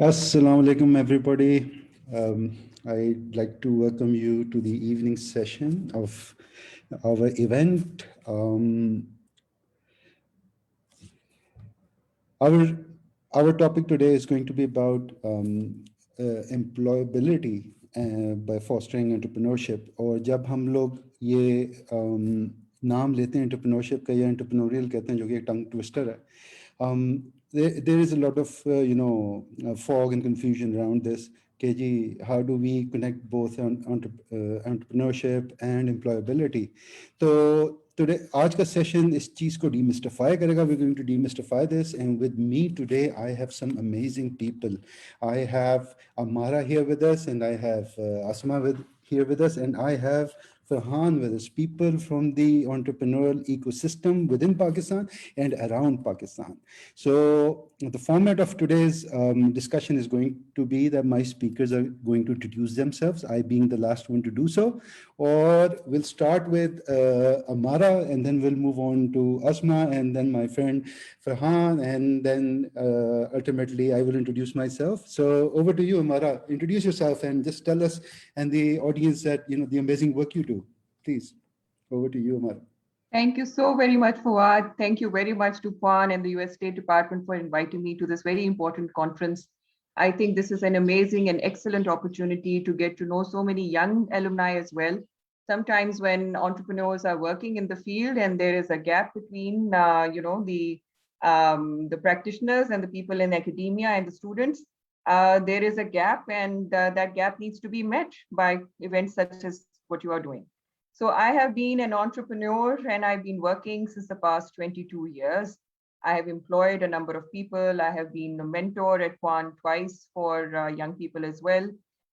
Assalamu alaikum, everybody. I'd like to welcome you to the evening session of our event. Our our topic today is going to be about employability by fostering entrepreneurship. और जब हम लोग ये नाम लेते हैं entrepreneurship का या entrepreneurial कहते हैं जो कि एक tongue twister है. There is a lot of fog and confusion around this. KG, how do we connect both entrepreneurship and employability? So today, आज का session इस चीज़ को demystify करेगा. We're going to demystify this, and with me today, I have some amazing people. I have Ammara here with us, and I have Asma here with us, and I have Farhan with us, people from the entrepreneurial ecosystem within Pakistan and around Pakistan. So the format of today's discussion is going to be that my speakers are going to introduce themselves, I being the last one to do so, or we'll start with Ammara, and then we'll move on to Asma, and then my friend Farhan, and then ultimately I will introduce myself. So over to you, Ammara. Introduce yourself and just tell us and the audience that, the amazing work you do. Please, over to you, Ammara. Thank you so very much, Fouad. Thank you very much to PUAN and the US State Department for inviting me to this very important conference. I think this is an amazing and excellent opportunity to get to know so many young alumni as well. Sometimes when entrepreneurs are working in the field and there is a gap between, the practitioners and the people in academia and the students, there is a gap, and that gap needs to be met by events such as what you are doing. So I have been an entrepreneur and I've been working since the past 22 years. I have employed a number of people. I have been a mentor at PUAN twice for young people as well.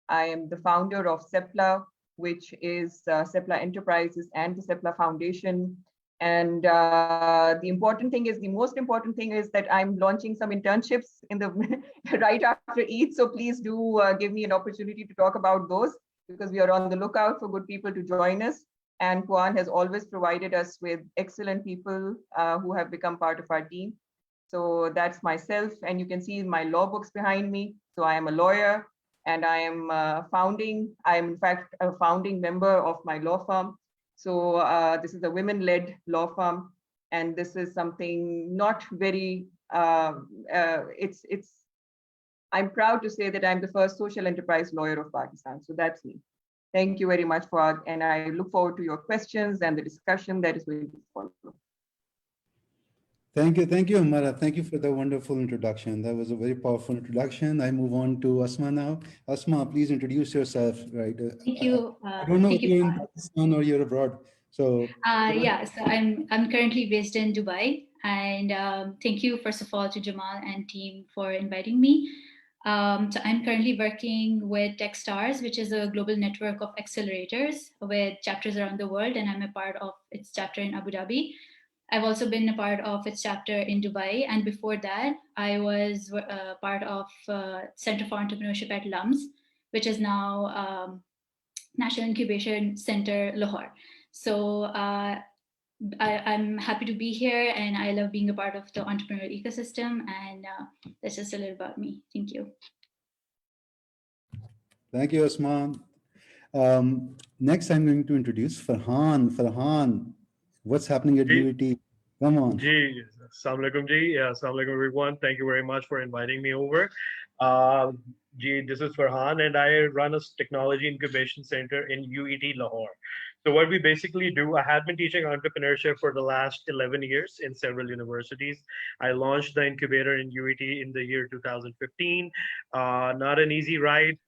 I am the founder of Seplaa, which is Seplaa Enterprises and the Seplaa Foundation. And the most important thing is that I'm launching some internships in the right after Eid. So please do give me an opportunity to talk about those, because we are on the lookout for good people to join us. And PUAN has always provided us with excellent people who have become part of our team. So that's myself. And you can see my law books behind me. So I am a lawyer, and I am in fact a founding member of my law firm. So this is a women-led law firm. And this is something not very, I'm proud to say that I'm the first social enterprise lawyer of Pakistan. So that's me. Thank you very much, Fouad, and I look forward to your questions and the discussion that is going to follow. Thank you, Ammara. Thank you for the wonderful introduction. That was a very powerful introduction. I move on to Asma now. Asma, please introduce yourself. Right? Thank you. I don't know thank if you. you're in Pakistan or you're abroad. So Yeah, so I'm currently based in Dubai, and thank you first of all to Jamal and team for inviting me. So I'm currently working with Techstars, which is a global network of accelerators with chapters around the world, and I'm a part of its chapter in Abu Dhabi. I've also been a part of its chapter in Dubai, and before that, I was part of Center for Entrepreneurship at LUMS, which is now National Incubation Center, Lahore. So I'm happy to be here, and I love being a part of the entrepreneurial ecosystem. And that's just a little about me. Thank you. Thank you, Asma. Next, I'm going to introduce Farhan. Farhan, what's happening at UET? Come on. Assalamu alaikum, Assalamu alaikum, everyone. Thank you very much for inviting me over. This is Farhan, and I run a technology incubation center in UET Lahore. So what we basically do, I have been teaching entrepreneurship for the last 11 years in several universities. I launched the incubator in UET in the year 2015. Not an easy ride.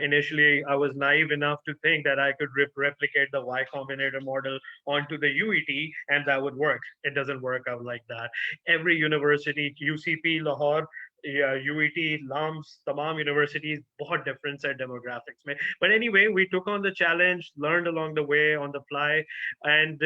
Initially, I was naive enough to think that I could replicate the Y Combinator model onto the UET and that would work. It doesn't work out like that. Every university, UCP, Lahore, UET, LUMS, tamam universities, बहुत different set demographics में. But anyway, we took on the challenge, learned along the way on the fly, and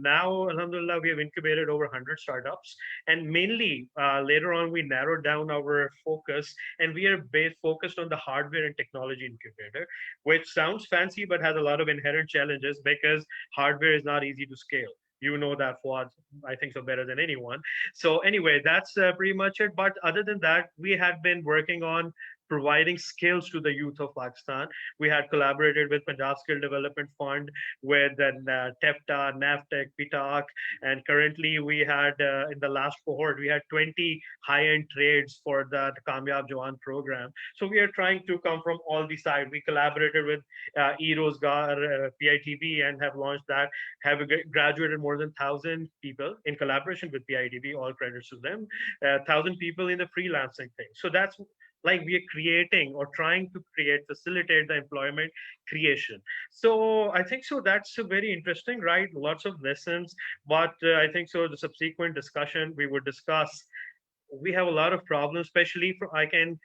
now, alhamdulillah, we have incubated over 100 startups. And mainly, later on, we narrowed down our focus, and we are focused on the hardware and technology incubator, which sounds fancy but has a lot of inherent challenges because hardware is not easy to scale. You know that, Fouad, I think so better than anyone. So anyway, that's pretty much it. But other than that, we had been working on providing skills to the youth of Pakistan. We had collaborated with Punjab Skill Development Fund, with TEFTA, NAFTEC, PITAC, and currently we had, in the last cohort, we had 20 high-end trades for the Kamyab Jawan program. So we are trying to come from all the sides. We collaborated with e-Rozgar, PITB, and have launched that, have graduated more than 1,000 people in collaboration with PITB, all credits to them, 1,000 people in the freelancing thing. So that's like we are creating or trying to create, facilitate the employment creation. So I think so that's very interesting, right? Lots of lessons, but I think so the subsequent discussion we would discuss, we have a lot of problems, especially for, I can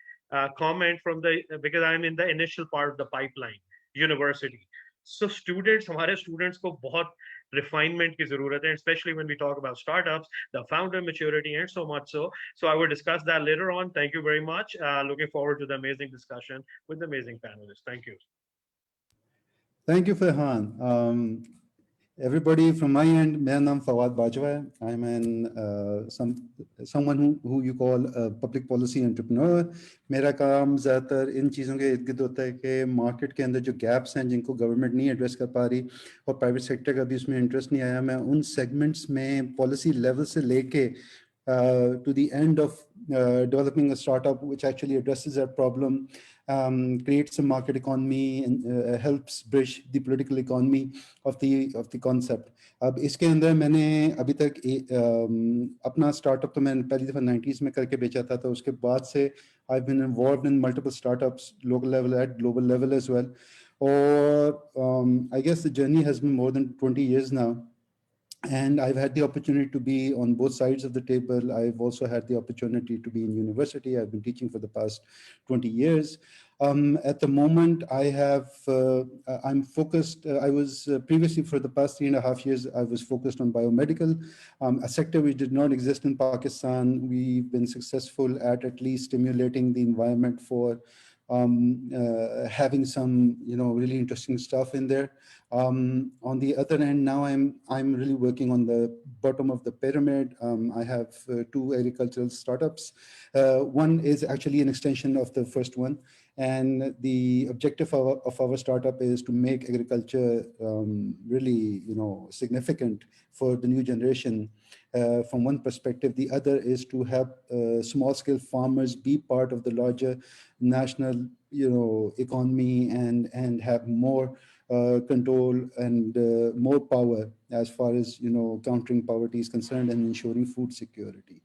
comment from the, because I'm in the initial part of the pipeline, university. So students, हमारे students को बहुत refinement की ज़रूरत है, especially when we talk about startups, the founder maturity, and so much so. So I will discuss that later on. Thank you very much. Looking forward to the amazing discussion with the amazing panelists. Thank you. Thank you, Farhan. Everybody from my end, my name is Fouad Bajwa. I'm someone who you call a public policy entrepreneur. मेरा काम ज़्यादातर इन चीज़ों के इर्द-गिर्द होता है कि market के अंदर जो गैप्स हैं जिनको गवर्नमेंट नहीं एड्रेस कर पा रही और प्राइवेट सेक्टर का भी उसमें इंटरेस्ट नहीं आया, मैं उन सेगमेंट्स में पॉलिसी लेवल से लेके to the end of developing a startup which actually addresses that problem, creates a market economy and helps bridge the political economy of the concept. अब इसके अंदर मैंने अभी तक अपना startup तो मैंने पहली दफ़ा 90s में करके बेचा था, तो उसके बाद से I've been involved in multiple startups, local level at global level as well. Or I guess the journey has been more than 20 years now. And I've had the opportunity to be on both sides of the table. I've also had the opportunity to be in university. I've been teaching for the past 20 years. At the moment, I'm focused. I was previously, for the past 3.5 years, I was focused on biomedical, a sector which did not exist in Pakistan. We've been successful at least stimulating the environment for having some, really interesting stuff in there. On the other end, now I'm really working on the bottom of the pyramid. I have 2 agricultural startups. One is actually an extension of the first one, and the objective of our startup is to make agriculture really, significant for the new generation. From one perspective, the other is to help small-scale farmers be part of the larger national, economy and have more control and more power as far as countering poverty is concerned and ensuring food security.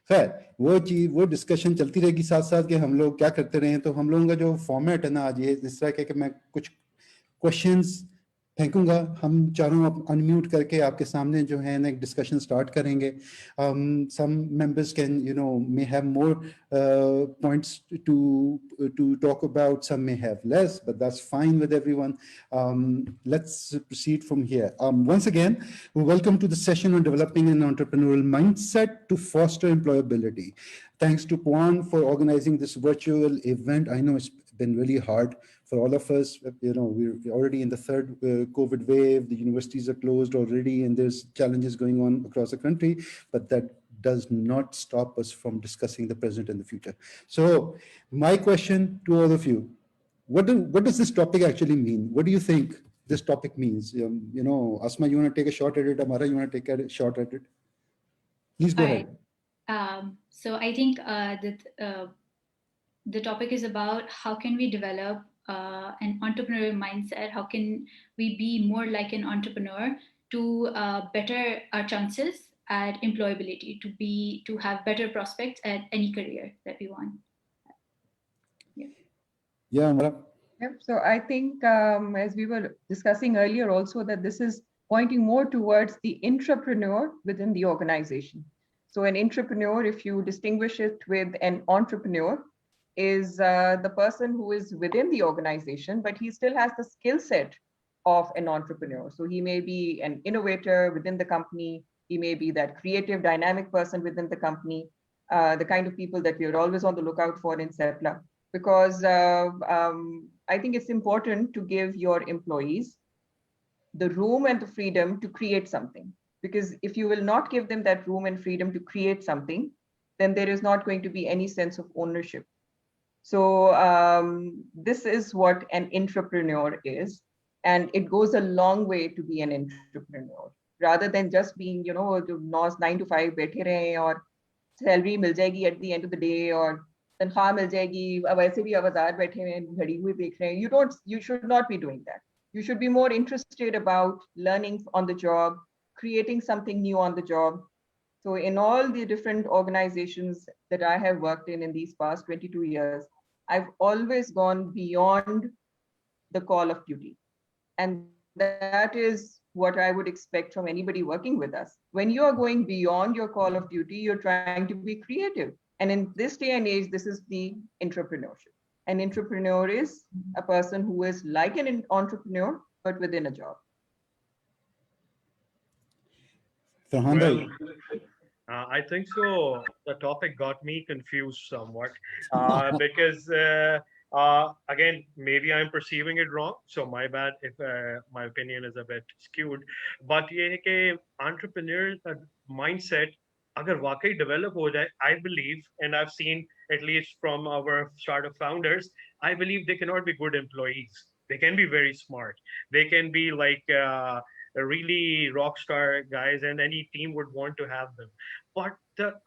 खैर वो discussion चलती रहेगी साथ साथ कि हम लोग क्या करते रहे. तो हम लोगों का जो फॉर्मेट है ना आज ये इस तरह के कि मैं कुछ क्वेश्चंस फेंकूंगा, हम चारों अनम्यूट करके आपके सामने जो है ना एक डिस्कशन स्टार्ट करेंगे. Some members can may have more points to talk about, some may have less, but that's fine with everyone. Let's proceed from here. Once again, welcome to the session on developing an entrepreneurial mindset to foster employability. Thanks to PUAN for organizing this virtual event. I know it's been really hard for all of us. We're already in the 3rd COVID wave. The universities are closed already, and there's challenges going on across the country, but that does not stop us from discussing the present and the future. So my question to all of you, what does this topic actually mean? What do you think this topic means? Asma, you want to take a shot at it? Ammara, you want to take a shot at it? Please go ahead. So I think that the topic is about how can we develop an entrepreneurial mindset? How can we be more like an entrepreneur to better our chances at employability, to have better prospects at any career that we want? Yeah, Ammara. Yep. So I think as we were discussing earlier also, that this is pointing more towards the intrapreneur within the organization. So an intrapreneur, if you distinguish it with an entrepreneur, is the person who is within the organization, but he still has the skill set of an entrepreneur. So he may be an innovator within the company. He may be that creative, dynamic person within the company, the kind of people that we're always on the lookout for in Seplaa. Because I think it's important to give your employees the room and the freedom to create something. Because if you will not give them that room and freedom to create something, then there is not going to be any sense of ownership. So this is what an entrepreneur is. And it goes a long way to be an entrepreneur, rather than just being, 9 to 5 बैठे रहे और salary मिल जाएगी at the end of the day, और तनख्वाह मिल जाएगी, अब ऐसे भी आवाज़ार बैठे हैं, घड़ी हुई देख रहे हैं. You should not be doing that. You should be more interested about learning on the job, creating something new on the job. So in all the different organizations that I have worked in these past 22 years, I've always gone beyond the call of duty. And that is what I would expect from anybody working with us. When you are going beyond your call of duty, you're trying to be creative. And in this day and age, this is the entrepreneurship. An entrepreneur is a person who is like an entrepreneur, but within a job. Farhan Well, I think so. The topic got me confused somewhat because, again, maybe I'm perceiving it wrong. So my bad if my opinion is a bit skewed. But ये है कि entrepreneur mindset अगर वाकई develop हो जाए, I believe, and I've seen at least from our startup founders, I believe they cannot be good employees. They can be very smart. They can be like really rock star guys, and any team would want to have them. But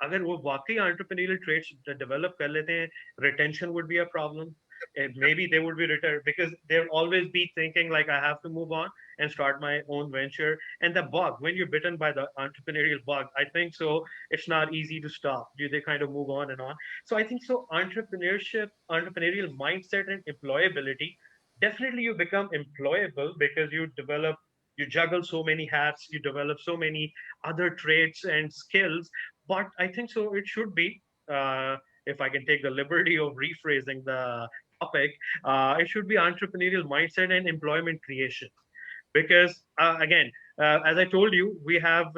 अगर वो वाकई entrepreneurial traits develop कर लेते हैं, retention would be a problem. And maybe they would be retired because they'll always be thinking like, I have to move on and start my own venture. And the bug, when you're bitten by the entrepreneurial bug, I think so it's not easy to stop. They kind of move on and on. So I think so entrepreneurship, entrepreneurial mindset and employability, definitely you become employable because you juggle so many hats, you develop so many other traits and skills. But I think so it should be, if I can take the liberty of rephrasing the topic, it should be entrepreneurial mindset and employment creation. Because again, as I told you, we have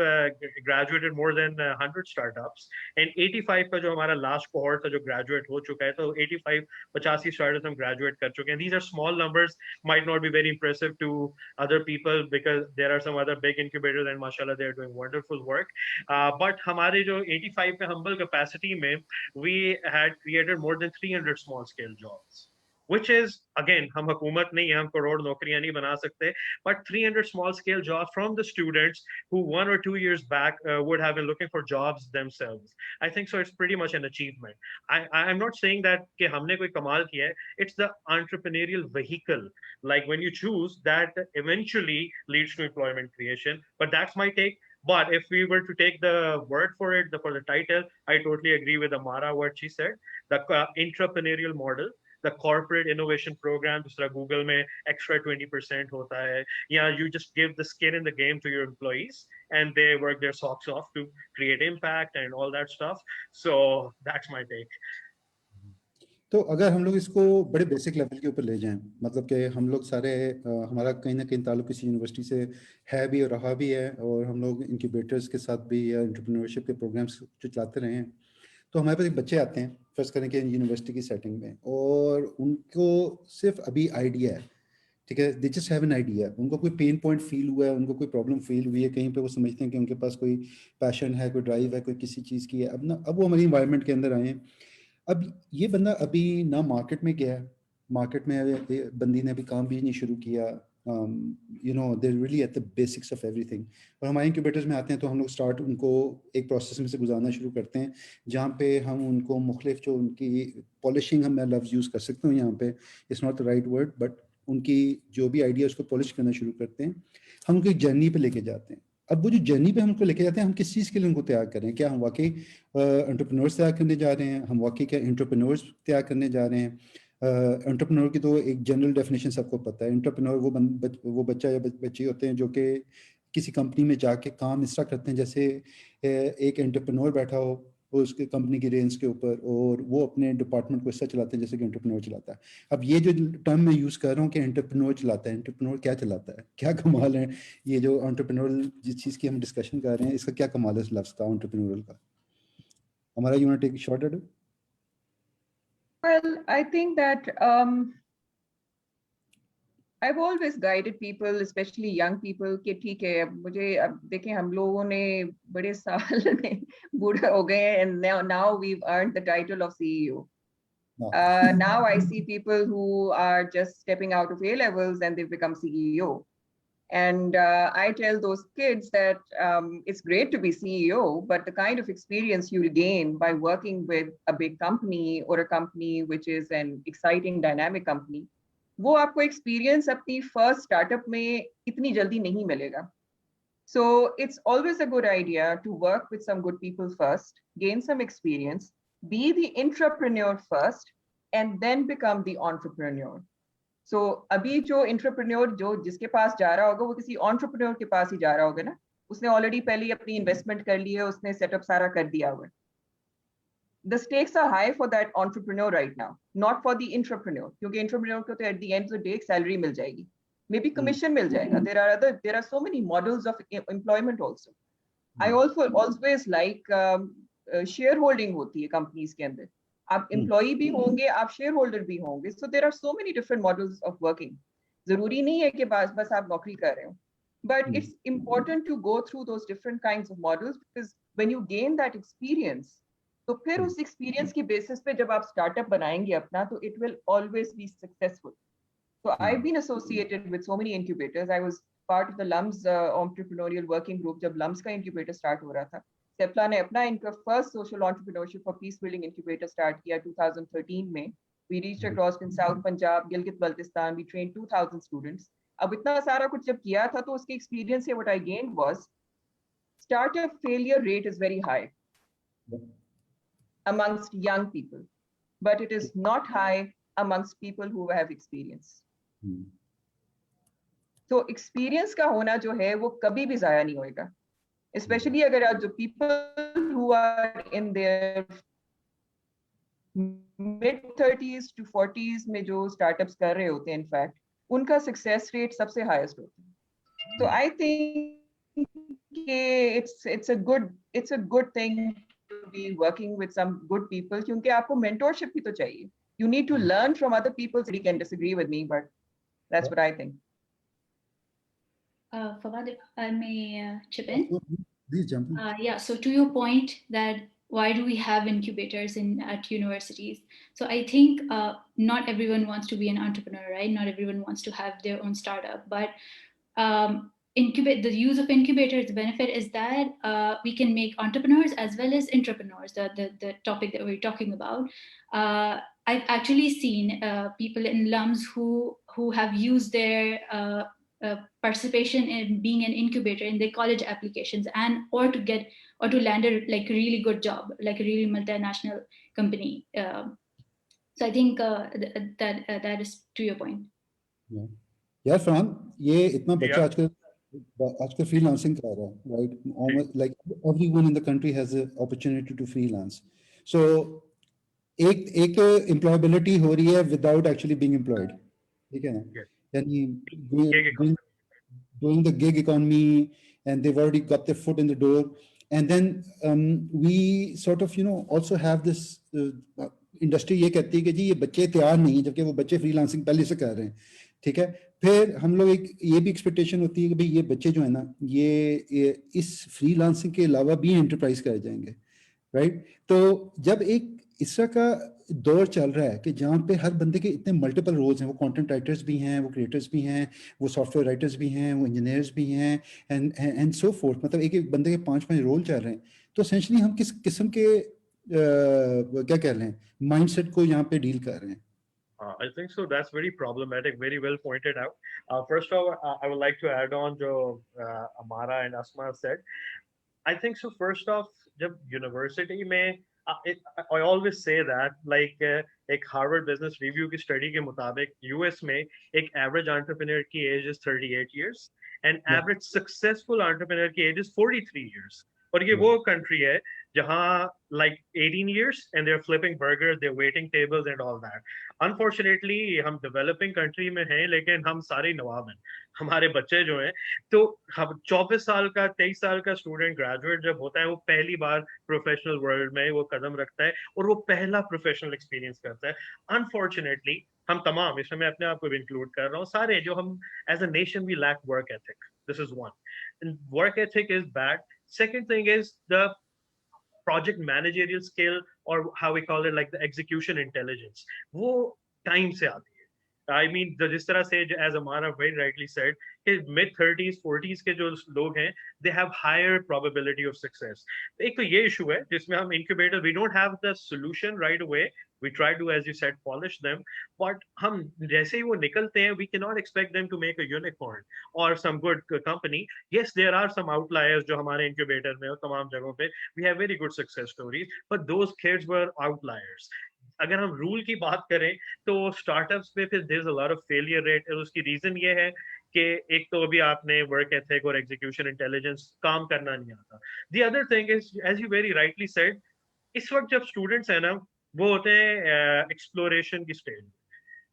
graduated more than 100 startups, and 85 का जो हमारा last cohort था जो graduate हो चुका है, तो 85 85 startups हम graduate कर चुके हैं. These are small numbers, might not be very impressive to other people because there are some other big incubators and mashallah they are doing wonderful work. But हमारे जो 85 पे humble capacity में, we had created more than 300 small scale jobs. Which is, again, हम हुकूमत नहीं है, हम करोड़ नौकरियां नहीं बना सकते, but 300 small scale jobs from the students who 1 or 2 years back would have been looking for jobs themselves. I think so it's pretty much an achievement. I'm not saying that कि हमने कोई कमाल किया है. It's the entrepreneurial vehicle, like when you choose, that eventually leads to employment creation. But that's my take. But if we were to take the word for it, for the title, I totally agree with Ammara, what she said. The entrepreneurial model, the corporate innovation program, जिस तरह Google में extra 20% होता है, या you just give the skin in the game to your employees and they work their socks off to create impact and all that stuff. So that's my take. तो अगर हम लोग इसको बड़े बेसिक लेवल के ऊपर ले जाएं, मतलब कि हम लोग सारे हमारा कहीं ना कहीं ताल्लुक किसी यूनिवर्सिटी से है भी और रहा भी है, और हम लोग इंक्यूबेटर्स के साथ भी या एंटरप्रेन्योरशिप के प्रोग्राम्स जो चलाते रहे हैं, तो हमारे पास एक बच्चे आते हैं फर्स्ट करें कि यूनिवर्सिटी की सेटिंग में, और उनको सिर्फ अभी आइडिया है, ठीक है, they just have an idea, उनको कोई पेन पॉइंट फील हुआ है, उनको कोई प्रॉब्लम फील हुई है कहीं पे, वो समझते हैं कि उनके पास कोई पैशन है, कोई ड्राइव है, कोई किसी चीज़ की है. अब वो हमारी इन्वायरमेंट के अंदर आए हैं. अब ये बंदा अभी ना मार्केट में गया है, मार्केट में बंदी ने अभी काम भी नहीं शुरू किया, they really at the basics of everything. और हमारे इंक्यूबेटर्स में आते हैं तो हम लोग स्टार्ट उनको एक प्रोसेस में से गुजारना शुरू करते हैं, जहाँ पे हम उनको मुख्तलिफ जो उनकी पॉलिशिंग, हम मैं लफ्ज़ यूज़ कर सकता हूँ यहाँ पे, it's not the right word, but उनकी जो भी आइडिया उसको पॉलिश करना शुरू करते हैं. हम उनकी जर्नी पे लेके जाते हैं. अब वो जो जर्नी पे हमको लेके जाते हैं, हम किस चीज़ के लिए उनको तैयार करें? क्या हम वाकई एंटरप्रेन्योर्स तैयार करने जा रहे हैं? हम वाकई क्या एंटरप्रेन्योर्स तैयार करने जा रहे हैं? एंटरप्रेन्योर की तो एक जनरल डेफिनेशन सबको पता है. एंटरप्रेन्योर वो बच्चा या बच्ची होते हैं जो कि किसी कंपनी में जाके काम इस तरह करते हैं जैसे एक एंटरप्रेन्योर बैठा हो वो उसके कंपनी की रेंज के ऊपर, और वो अपने डिपार्टमेंट को ऐसा चलाते हैं जैसे कि एंटरप्रेन्योर चलाता है. अब ये जो टर्म मैं यूज़ कर रहा हूँ कि एंटरप्रेन्योर चलाता है, एंटरप्रेन्योर क्या चलाता है, क्या कमाल है, ये जो एंटरप्रेन्योर जिस चीज़ की हम डिस्कशन कर रहे हैं, इसका क्या कमाल है इस लफ्ज़ का, एंटरप्रेन्योरल का? हमारा you want take a shot at it? Well, I think that I've always guided people, especially young people, कि ठीक है अब मुझे अब देखें हम लोगों ने बड़े साल में बूढ़े हो गए हैं and now we've earned the title of CEO. No. Now I see people who are just stepping out of A levels and they've become CEO. And I tell those kids that it's great to be CEO, but the kind of experience you gain by working with a big company or a company which is an exciting, dynamic company, वो आपको experience अपनी first startup में इतनी जल्दी नहीं मिलेगा. So it's always a good idea to work with some good people first, gain some experience, be the intrapreneur first, and then become the entrepreneur. So अभी जो इंटरप्रेन्योर जो जिसके पास जा रहा होगा वो किसी एंटरप्रेन्योर के पास ही जा रहा होगा ना, उसने ऑलरेडी पहले अपनी इन्वेस्टमेंट कर ली है, उसने सेटअप सारा कर दिया हुआ है. The stakes are high for that entrepreneur right now, not for the intrapreneur, क्योंकि इंटरप्रेन्योर को तो at the end of the day salary मिल जाएगी, maybe commission मिल जाएगा. There are so many models of employment also. I also always like shareholding होती है companies के अंदर. आप एम्प्लॉई भी होंगे, आप शेयर होल्डर भी होंगे. So there are so many different models of working. जरूरी नहीं है कि बस आप नौकरी कर रहे हो, but it's important to go through those different kinds of models, because when you gain that experience, तो फिर उस एक्सपीरियंस की बेसिस पे जब आप स्टार्टअप बनाएंगे अपना, तो it will always be successful. So I've been associated with so many incubators. I was part of the LUMS entrepreneurial working group जब LUMS का incubator start हो रहा था. Seplaa ने अपना इनका first social entrepreneurship for peace building incubator start किया 2013 में. We reached across in South Punjab, Gilgit Baltistan. We trained 2,000 students. अब इतना सारा कुछ जब किया था तो उसके experience से what I gained was startup failure rate is very high amongst young people, but it is not high amongst people who have experience. तो एक्सपीरियंस का होना जो है वो कभी भी जाया नहीं होएगा, स्पेशली अगर आप जो people who are in their mid 30s to 40s में जो स्टार्टअप्स कर रहे होते हैं, इनफैक्ट उनका सक्सेस रेट सबसे हाईएस्ट होता है. तो I think it's a good thing to be working with some good people, क्योंकि आपको मेंटोरशिप भी तो चाहिए. You need to learn from other people. So you can disagree with me, but that's what I think. Fawad, if I may chip in. Please jump in. Yeah, so to your point that why do we have incubators at universities? So I think not everyone wants to be an entrepreneur, right? Not everyone wants to have their own startup, but the use of incubators, the benefit is that we can make entrepreneurs as well as intrapreneurs, the topic that we're talking about. I've actually seen people in LUMS who have used their participation in being an incubator in their college applications or to land a really good job, like a really multinational company. So I think that is to your point. Yeah, Farhan, ये इतना बच्चा आजकल freelancing कर रहा है, right? Almost like everyone in the country has an opportunity to freelance. So एक employability हो रही है without actually being employed, ठीक है ना? यानी doing the gig economy, and they've already got their foot in the door. And then we sort of, also have this industry ये कहती है कि जी ये बच्चे तैयार नहीं, जबकि वो बच्चे freelancing पहले से कर रहे हैं, ठीक है. फिर हम लोग ये भी एक्सपेक्टेशन होती है कि भाई ये बच्चे जो है ना ये इस फ्रीलांसिंग के अलावा भी एंटरप्राइज कर जाएंगे, राइट. तो जब एक इस तरह का दौर चल रहा है कि जहाँ पे हर बंदे के इतने मल्टीपल रोल्स हैं, वो कंटेंट राइटर्स भी हैं, वो क्रिएटर्स भी हैं, वो सॉफ्टवेयर राइटर्स भी हैं, वो इंजीनियर्स भी हैं, एंड सो फोर्थ, मतलब एक बंदे के 5 रोल चल रहे हैं. तो एसेंशली हम किस किस्म के क्या कह रहे हैं माइंडसेट को यहाँ पे डील कर रहे हैं? I think so. That's very problematic. Very well pointed out. First of all, I would like to add on to Ammara and Asma said. I think so. First off, जब university में, I always say that like एक Harvard Business Review की study के मुताबिक US में एक average entrepreneur की age is 38 years and average successful entrepreneur की age is 43 years. और ये वो country है जहाँ like 18 years and they're flipping burgers, they're waiting tables and all that. Unfortunately, हम developing country में हैं, लेकिन हम सारे नवाब हैं. हमारे बच्चे जो हैं, तो हम 24 साल का 23 साल का स्टूडेंट ग्रेजुएट जब होता है, वो पहली बार प्रोफेशनल वर्ल्ड में वो कदम रखता है और वो पहला प्रोफेशनल एक्सपीरियंस करता है. अनफॉर्चुनेटली हम तमाम, इसमें मैं अपने आप को भी इंक्लूड कर रहा हूँ, सारे जो हम as a nation we lack work ethic. This is one. Work ethic is bad. Second thing is the project managerial skill, or how we call it, like the execution intelligence. वो time से आती है. I mean, जिस तरह से, as Ammara very rightly said, कि mid 30s 40s के जो लोग हैं, they have higher probability of success. एक तो ये issue है जिसमें हम incubator, we don't have the solution right away. We try to, as you said, polish them, but हम जैसे ही वो निकलते हैं, we cannot expect them to make a unicorn or some good company. Yes, there are some outliers जो हमारे incubator में और तमाम जगहों पे we have very good success stories, but those kids were outliers. अगर हम रूल की बात करें तो स्टार्टअप्स पे फिर there is a lot of failure rate. उसकी रीजन ये है कि एक तो अभी आपने वर्क एथिक और एग्जीक्यूशन इंटेलिजेंस काम करना नहीं आता. The other thing is, as you very rightly said, इस वक्त जब स्टूडेंट्स हैं ना, वो होते हैं एक्सप्लोरेशन की स्टेज,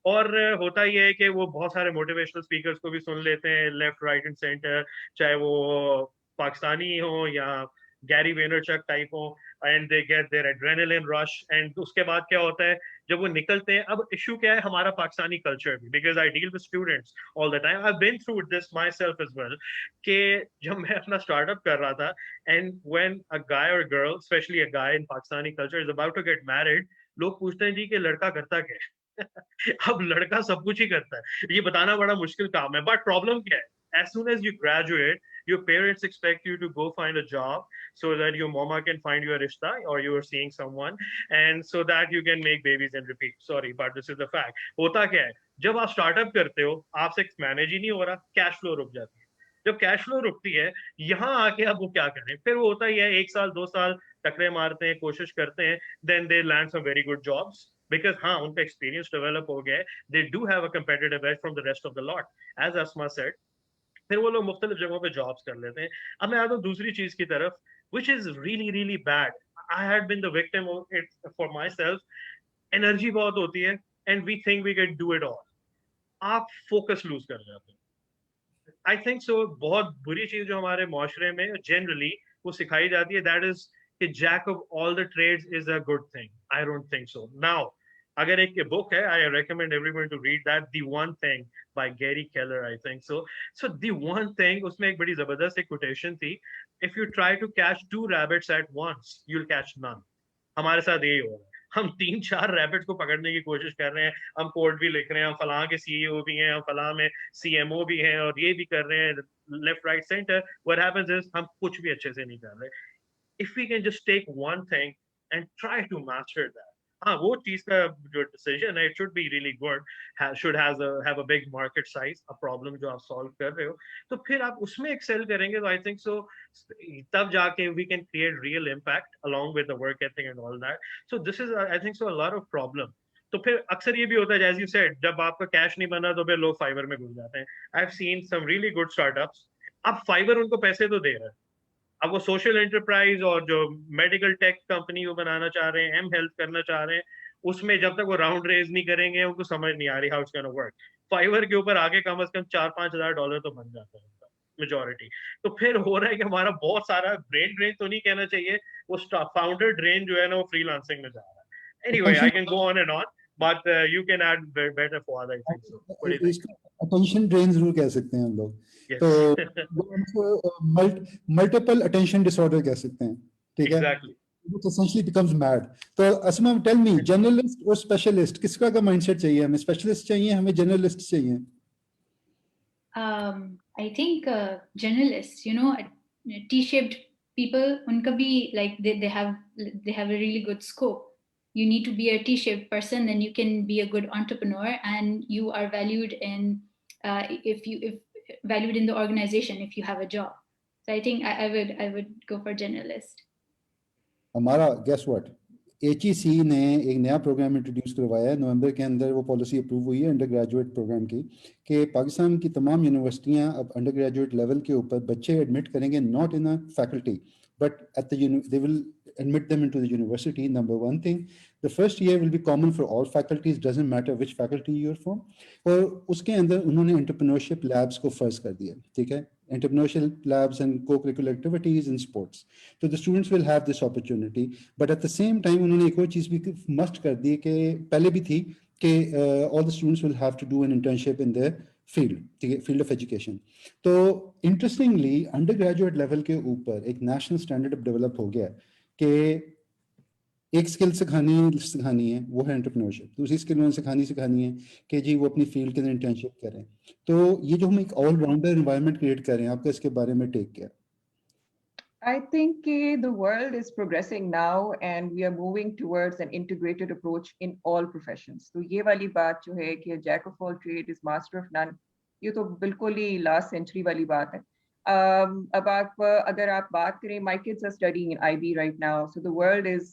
और होता ये है कि वो बहुत सारे मोटिवेशनल स्पीकर्स को भी सुन लेते हैं, लेफ्ट राइट एंड सेंटर, चाहे वो पाकिस्तानी हो या गैरी वेनरचक टाइप हो, and they get their adrenaline rush. And उसके बाद क्या होता है जब वो निकलते हैं, अब इशू क्या है हमारा पाकिस्तानी कल्चर भी, because I deal with students all the time, I have been through this myself as well, कि जब मैं अपना स्टार्टअप कर रहा था, एंड व्हेन अ गाय और girl, specially a guy in Pakistani culture, is about to get married, लोग पूछते हैं जी कि लड़का करता क्या है. अब लड़का सब कुछ ही करता है, ये बताना बड़ा मुश्किल काम है. बट प्रॉब्लम क्या है, as soon as you graduate, your parents expect you to go find a job so that your mama can find you a rishta, or you are seeing someone, and so that you can make babies and repeat. Sorry, but this is the fact. होता क्या है, जब आप startup करते हो, आपसे manage ही नहीं हो रहा, कैश फ्लो रुक जाती है. जब कैश फ्लो रुकती है, यहाँ आके अब वो क्या करें, फिर वो होता ही है, 1 साल 2 साल टकरे मारते हैं, कोशिश करते हैं, then they land some very good jobs, because हाँ उनका एक्सपीरियंस डेवलप हो गया है, they do have a competitive edge from the rest of the lot, as Asma said. फिर वो लोग मुख्तलिफ जगहों पे जॉब्स कर लेते हैं. अब मैं आता हूँ दूसरी चीज की तरफ, which is really really bad. I had been the victim of it for myself. Energy बहुत होती है, and we think we can do it all. आप फोकस लूज कर जाते हैं. आई थिंक सो बहुत बुरी चीज जो हमारे माशरे में जनरली वो सिखाई जाती है, दैट इज कि jack of all the trades is a good thing. I don't think so. Now अगर एक बुक है, I recommend everyone to read that, the one thing by Gary Keller, I think so. So the one thing, उसमें एक बड़ी जबरदस्त एक quotation थी, if you try to catch 2 rabbits at once you will catch none. हमारे साथ यही हो रहा है, हम 3-4 रैबिट्स को पकड़ने की कोशिश कर रहे हैं, हम कोड भी लिख रहे हैं, हम फलां के सीईओ भी हैं, हम फलां में सीएमओ भी हैं, और ये भी कर रहे हैं left right centre. What happens is हम कुछ भी अच्छे से नहीं कर रहे. If we can just take one thing and try to master that, हाँ वो चीज का जो डिसीजन है, it should be really good, should have a big market size, a problem जो आप सॉल्व कर रहे हो, तो फिर आप उसमें एक्सेल करेंगे. तो आई थिंक सो तब जाके we can create real impact along with the work ethic and all that. So this is I think so a lot of problem. तो फिर अक्सर ये भी होता है, एज यू सेड, जब आपका कैश नहीं बना तो फिर लोग फाइवर में घुस जाते हैं. I have seen some really good startups, अब फाइवर उनको पैसे तो दे रहा है, अब वो सोशल एंटरप्राइज और जो मेडिकल टेक कंपनी वो बनाना चाह रहे हैं, एम हेल्थ करना चाह रहे हैं, उसमें जब तक वो राउंड रेज नहीं करेंगे उनको समझ नहीं आ रही how it's gonna work. Fiverr के ऊपर आगे कम से कम $4-5 तो बन जाता है मेजोरिटी. तो फिर हो रहा है कि हमारा बहुत सारा ब्रेन ड्रेन तो नहीं कहना चाहिए, वो फाउंडर ड्रेन जो है ना वो फ्रीलांसिंग में जा रहा है. Anyway I can go on and on, but you can add better for I think so. Attention drain जरूर कह सकते हैं हम लोग. Yes. तो मल्टीपल अटेंशन डिसऑर्डर कह सकते हैं, ठीक है. Exactly. It essentially becomes mad. तो असमा, टेल मी, जर्नलिस्ट और स्पेशलिस्ट किसका का माइंडसेट चाहिए? हमें स्पेशलिस्ट चाहिए, हमें जर्नलिस्ट चाहिए? I think journalists, T-shaped people, unka bhi, like they have a really good scope. You need to be a T-shaped person, then you can be a good entrepreneur, and you are valued in if valued in the organization if you have a job. So I think I would go for journalist. हमारा guess what? HEC ने एक नया programme introduce करवाया है. नवंबर के अंदर वो policy approve हुई है अंडर ग्रेजुएट प्रोग्राम की, कि पाकिस्तान की तमाम यूनिवर्सिटियां अब अंडर ग्रेजुएट लेवल के ऊपर बच्चे एडमिट करेंगे, not in a faculty but at they will admit them into the university. Number one thing, the first year will be common for all faculties, doesn't matter which faculty you're from. और उसके अंदर उन्होंने entrepreneurship labs को फर्ज कर दिया, ठीक है. entrepreneurship labs and co-curricular activities and sports. So the students will have this opportunity. But at the same time, उन्होंने एक और चीज़ भी must कर दी कि पहले भी थी कि all the students will have to do an internship in their field, field of education. तो interestingly, undergraduate level के ऊपर एक national standard develop हो गया कि एक स्किल सिखानी है वो है एंटरप्रेन्योरशिप, दूसरी स्किल उन्होंने सिखानी है कि जी वो अपनी फील्ड के अंदर इंटर्नशिप करें. तो ये जो हम एक ऑलराउंडर एनवायरनमेंट क्रिएट कर रहे हैं, आपका इसके बारे में टेक क्या? I think the world is progressing now and we are moving towards an integrated approach in all professions. तो ये वाली बात जो है कि jack of all trade is master of none, ये तो बिल्कुल ही last century वाली बात है. अब अगर आप बात करें, my kids are studying in IB right now, so the world is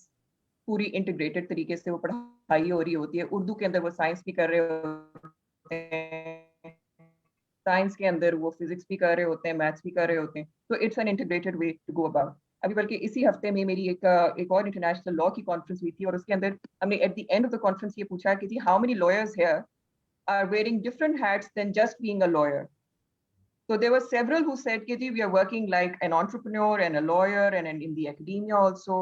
पूरी इंटीग्रेटेड तरीके से वो पढ़ाई हो रही होती है. उर्दू के अंदर वो साइंस भी कर रहे होते हैं, साइंस के अंदर वो फिजिक्स भी कर रहे होते हैं, मैथ्स भी कर रहे होते हैं. तो it's an integrated way to go about. अभी बल्कि इसी हफ्ते में मेरी एक और इंटरनेशनल लॉ की कॉन्फ्रेंस हुई थी और उसके अंदर हमने at the end of the conference ये पूछा कि जी how many lawyers here are wearing different hats than just being a lawyer. So there were several who said कि जी we are working like an entrepreneur and a lawyer and in the academia also.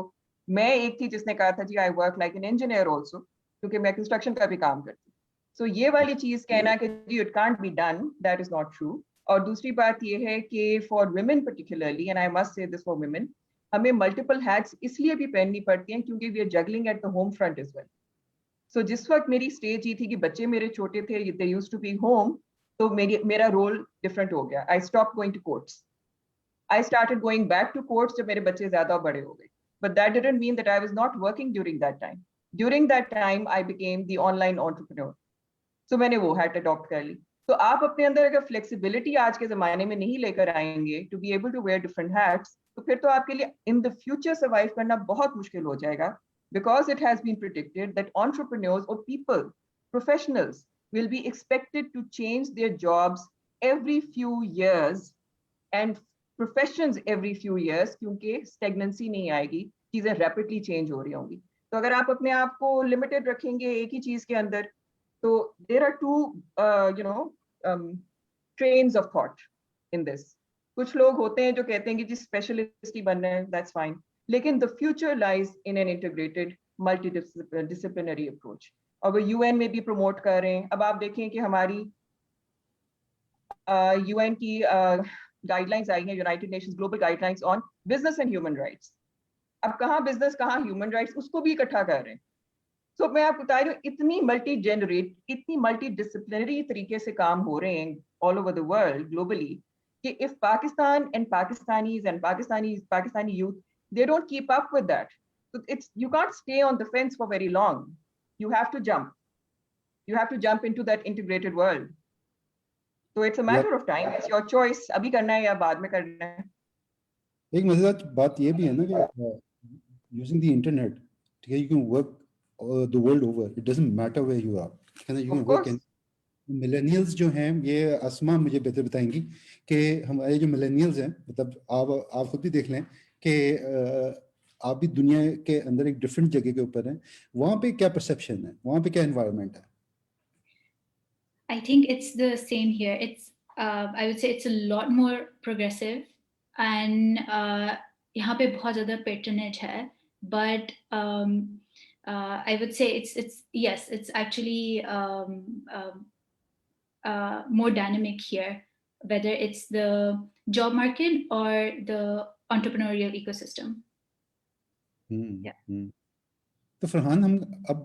मैं एक थी जिसने कहा था जी I work like an engineer also, क्योंकि मैं कंस्ट्रक्शन का भी काम करती. सो ये वाली चीज कहना कि जी it can't be done, that is not true. और दूसरी बात ये है कि for women particularly, and I must say this for women, हमें मल्टीपल हैट्स इसलिए भी पहननी पड़ती हैं क्योंकि we are juggling at the home front as well. So जिस वक्त मेरी स्टेज ये थी कि बच्चे मेरे छोटे थे, they used to be home, तो मेरा रोल डिफरेंट हो गया. I stop going to courts, I started going back to courts जब मेरे बच्चे ज्यादा बड़े हो गए. But that didn't mean that I was not working during that time. During that time, I became the online entrepreneur. So मैंने वो hat adopt कर ली. तो आप अपने अंदर अगर flexibility आज के ज़माने में नहीं लेकर आएंगे to be able to wear different hats, तो फिर तो आपके लिए in the future survive करना बहुत मुश्किल हो जाएगा, because it has been predicted that entrepreneurs or people, professionals, will be expected to change their jobs every few years and professions every few years, क्योंकि स्टेगनेंसी नहीं आएगी, चीजें रैपिडली चेंज हो रही होंगी. तो अगर आप अपने आप को लिमिटेड रखेंगे एक ही चीज के अंदर, तो there are two trains of thought in this. कुछ लोग होते हैं जो कहते हैं कि जी स्पेशलिस्ट ही बनना है, दैट्स फाइन, लेकिन the future lies in an integrated multi disciplinary approach. और वो यूएन में भी प्रमोट कर रहे हैं. अब आप देखें कि हमारी यूएन की गाइडलाइंस आई हैं, United Nations global guidelines on business and human rights. अब कहाँ बिजनेस कहाँ ह्यूमन राइट्स, उसको भी इकट्ठा कर रहे हैं. सो मैं आपको बता रही हूँ, इतनी मल्टी जेनरेट, इतनी मल्टी डिसिप्लिनरी तरीके से काम हो रहे हैं all over the world globally, कि if Pakistan and Pakistani youth they don't keep up with that, so it's, you can't stay on the fence for very long. You have to jump into that integrated world. So it's a matter of time. It's your choice. अभी करना है या बाद में करना है. एक मजेदार बात ये भी है ना कि using the internet, ठीक है, you can work the world over. It doesn't matter where you are. You can work in. Millennials जो हैं, ये अस्मा मुझे बेहतर बताएंगी कि हमारे जो मिलेनियल्स हैं, मतलब आप खुद भी देख लें कि आप भी दुनिया के अंदर एक डिफरेंट जगह के ऊपर हैं, वहाँ पे क्या परसेप्शन है, वहाँ पे क्या एनवायरनमेंट है? I think it's the same here. It's I would say it's a lot more progressive, and यहाँ पे बहुत ज़्यादा patronage है, but I would say it's actually more dynamic here, whether it's the job market or the entrepreneurial ecosystem. तो फरहान, हम अब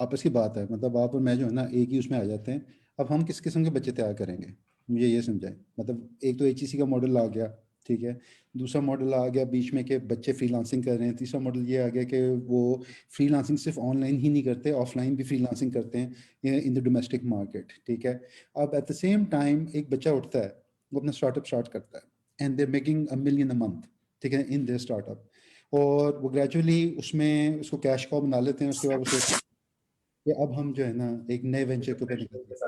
आपस की बात है, मतलब आप और मैं जो है ना एक ही उसमें आ जाते हैं. अब हम किस किस्म के बच्चे तैयार करेंगे, मुझे ये समझाएं. मतलब एक तो HEC का मॉडल आ गया, ठीक है, दूसरा मॉडल आ गया बीच में कि बच्चे फ्रीलांसिंग कर रहे हैं, तीसरा मॉडल ये आ गया कि वो फ्रीलांसिंग सिर्फ ऑनलाइन ही नहीं करते, ऑफलाइन भी फ्रीलांसिंग करते हैं इन द डोमेस्टिक मार्केट, ठीक है. अब एट द सेम टाइम एक बच्चा उठता है, वो अपना स्टार्टअप स्टार्ट करता है and they making $1 million a month, ठीक है, इन देयर स्टार्टअप, और वो ग्रेजुअली उसमें उसको कैश काउ बना लेते हैं. उसके बाद उसे कि अब हम जो है ना एक नए वेंचर के ऊपर निकलते हैं.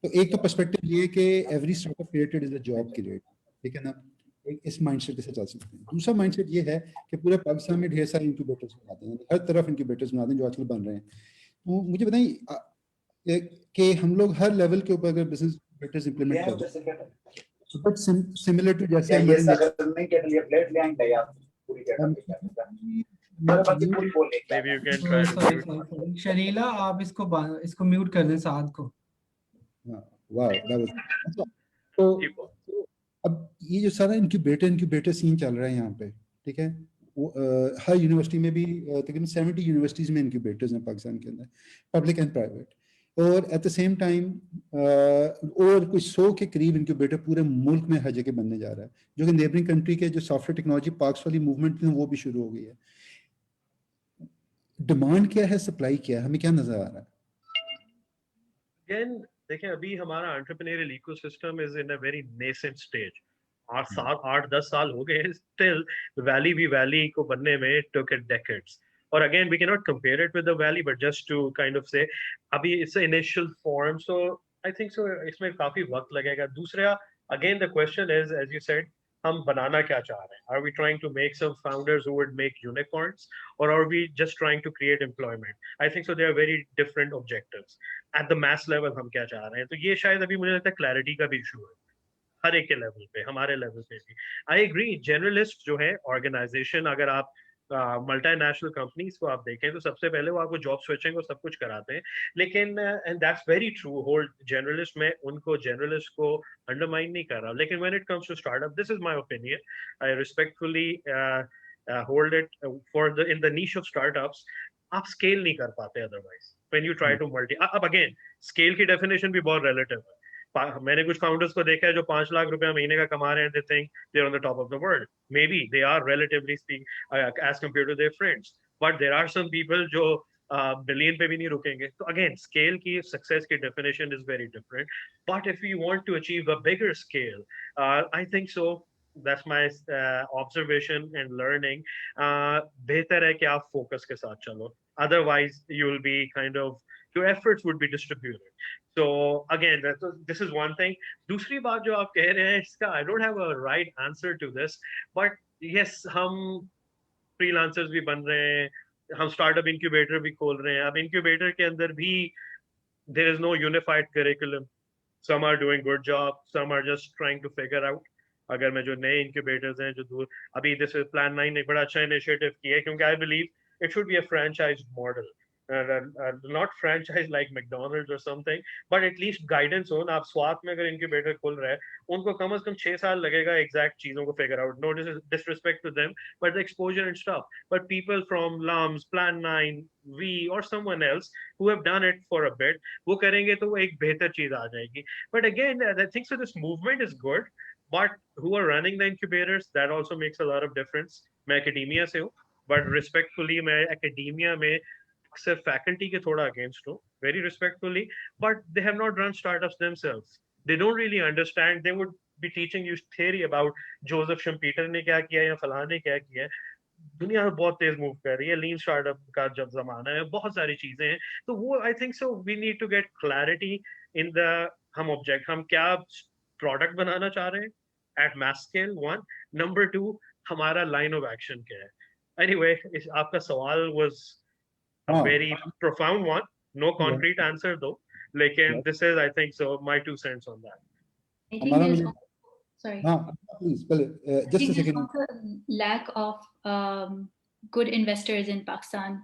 तो एक तो पर्सपेक्टिव ये कि every startup created is a job create, ठीक है ना, एक इस माइंडसेट से चल सकते हैं. दूसरा माइंडसेट ये है कि पूरे पाकिस्तान में ढेर सारे इंक्यूबेटर्स बना दें, हर तरफ इंक्यूबेटर्स बना दें जो आजकल बन रहे हैं. तो मुझे बताइए कि हम लोग हर लेवल के ऊपर अगर बिजनेस इंक्यूबेटर्स इंप्लीमेंट करें But similar to जैसे ये हमारे अगर नहीं के लिए प्लेट ले आएंगे या पूरी Maybe you can try to mute. sorry. शरीला आप इसको म्यूट कर दें साद को. वाह that was तो अब ये जो सारा इनक्यूबेटर सीन चल रहा है यहाँ पे, ठीक है, हर यूनिवर्सिटी में भी तकरीबन 70 यूनिवर्सिटीज़ में इनक्यूबेटर्स हैं पाकिस्तान के अंदर, पब्लिक एंड प्राइवेट, और एट द सेम टाइम और कुछ 100 के करीब इनक्यूबेटर पूरे मुल्क में हर जगह बनने जा रहा है, जो कि नेबरिंग कंट्री के जो सॉफ्टवेयर टेक्नोलॉजी पार्क्स वाली मूवमेंट है वो भी शुरू हो गई है. डिमांड क्या है, सप्लाई क्या है, हमें क्या नजर आ रहा है? Again, देखें अभी हमारा entrepreneurial ecosystem is in a very nascent stage. 8-10 साल हो गए, स्टिल वैली भी वैली को बनने में took it decades. और again we cannot compare it with the valley, but just to kind of say अभी it's an initial form, so I think so इसमें काफी वक्त लगेगा. दूसरा, again the question is, as you said, हम बनाना क्या चाह रहे हैं? Are we trying to make some founders who would make unicorns, or are we just trying to create employment? I think so they are very different objectives. At the mass level हम क्या चाह रहे हैं, तो ये शायद अभी मुझे लगता है क्लैरिटी का भी इशू है हर एक के लेवल पे, हमारे लेवल पे भी. आई एग्री, जर्नलिस्ट जो है ऑर्गेनाइजेशन, अगर आप मल्टीनेशनल कंपनीज को आप देखें तो सबसे पहले वो आपको जॉब स्विचिंग और सब कुछ कराते हैं, लेकिन and that's very true, hold journalist में उनको जर्नलिस्ट को अंडरमाइन नहीं कर रहा, लेकिन when it comes to startup, this is my opinion, I respectfully hold it for the in the niche of startups, आप स्केल नहीं कर पाते otherwise when you try to multi. अब अगेन स्केल की डेफिनेशन भी बहुत रिलेटिव है. मैंने कुछ फाउंडर्स को देखा है जो 5 लाख रुपया महीने का कमा रहे हैं, they think they are on the top of the world, maybe they are relatively speaking as compare to their friends, but there are some people जो बिलियन पे भी नहीं रुकेंगे. तो अगेन स्केल की सक्सेस की definition is very different, but if you want to achieve a bigger scale, I think so, that's my observation and learning, बेहतर है कि आप फोकस के साथ चलो, otherwise you will be kind of, your efforts would be distributed. So again, this is one thing. दूसरी बात जो आप कह रहे हैं, इसका I don't have a right answer to this, but yes, हम freelancers भी बन रहे हैं, हम स्टार्टअप इंक्यूबेटर भी खोल रहे हैं. अब इंक्यूबेटर के अंदर भी there is no unified curriculum. Some are doing good job, some are just trying to figure out. अगर मैं जो नए इंक्यूबेटर्स हैं जो दूर, अभी दिस प्लान 9 ने बड़ा अच्छा इनिशिएटिव किया है, क्योंकि I believe it should be a फ्रेंचाइज्ड model, not franchise like McDonald's और समथिंग, बट एटलीस्ट गाइडेंस हो ना. आप स्वात में अगर इंक्यूबेटर खोल रहे हैं, उनको कम से कम 6 साल लगेगा एग्जैक्ट चीजों को figure out. No disrespect to them, but the exposure and stuff, but people from LUMS, plan 9, we or someone else who have done it for a bit, वो करेंगे तो वो एक बेहतर चीज आ जाएगी. But again, I think so this movement is good, but who are running the incubators, that also makes a lot of difference. मैं academia से हूँ, but respectfully मैं academia में अक्सर faculty के थोड़ा against हूँ, very respectfully, but they have not run startups themselves. They don't really understand. They would be teaching you theory about Joseph Schumpeter ने क्या किया या फलां ने क्या किया. दुनिया बहुत तेज मूव कर रही है, लीन स्टार्टअप का जब जमाना है, बहुत सारी चीजें हैं, तो वो I think so we need to get clarity in the हम क्या प्रोडक्ट बनाना चाह रहे हैं एट मैस स्केल, 1. नंबर 2, हमारा लाइन ऑफ एक्शन क्या है. एनीवे, आपका सवाल was a very profound one, no concrete answer though, लेकिन this is I think so my 2 cents on that. I think there's sorry. Please, just a second. Lack of good investors in Pakistan,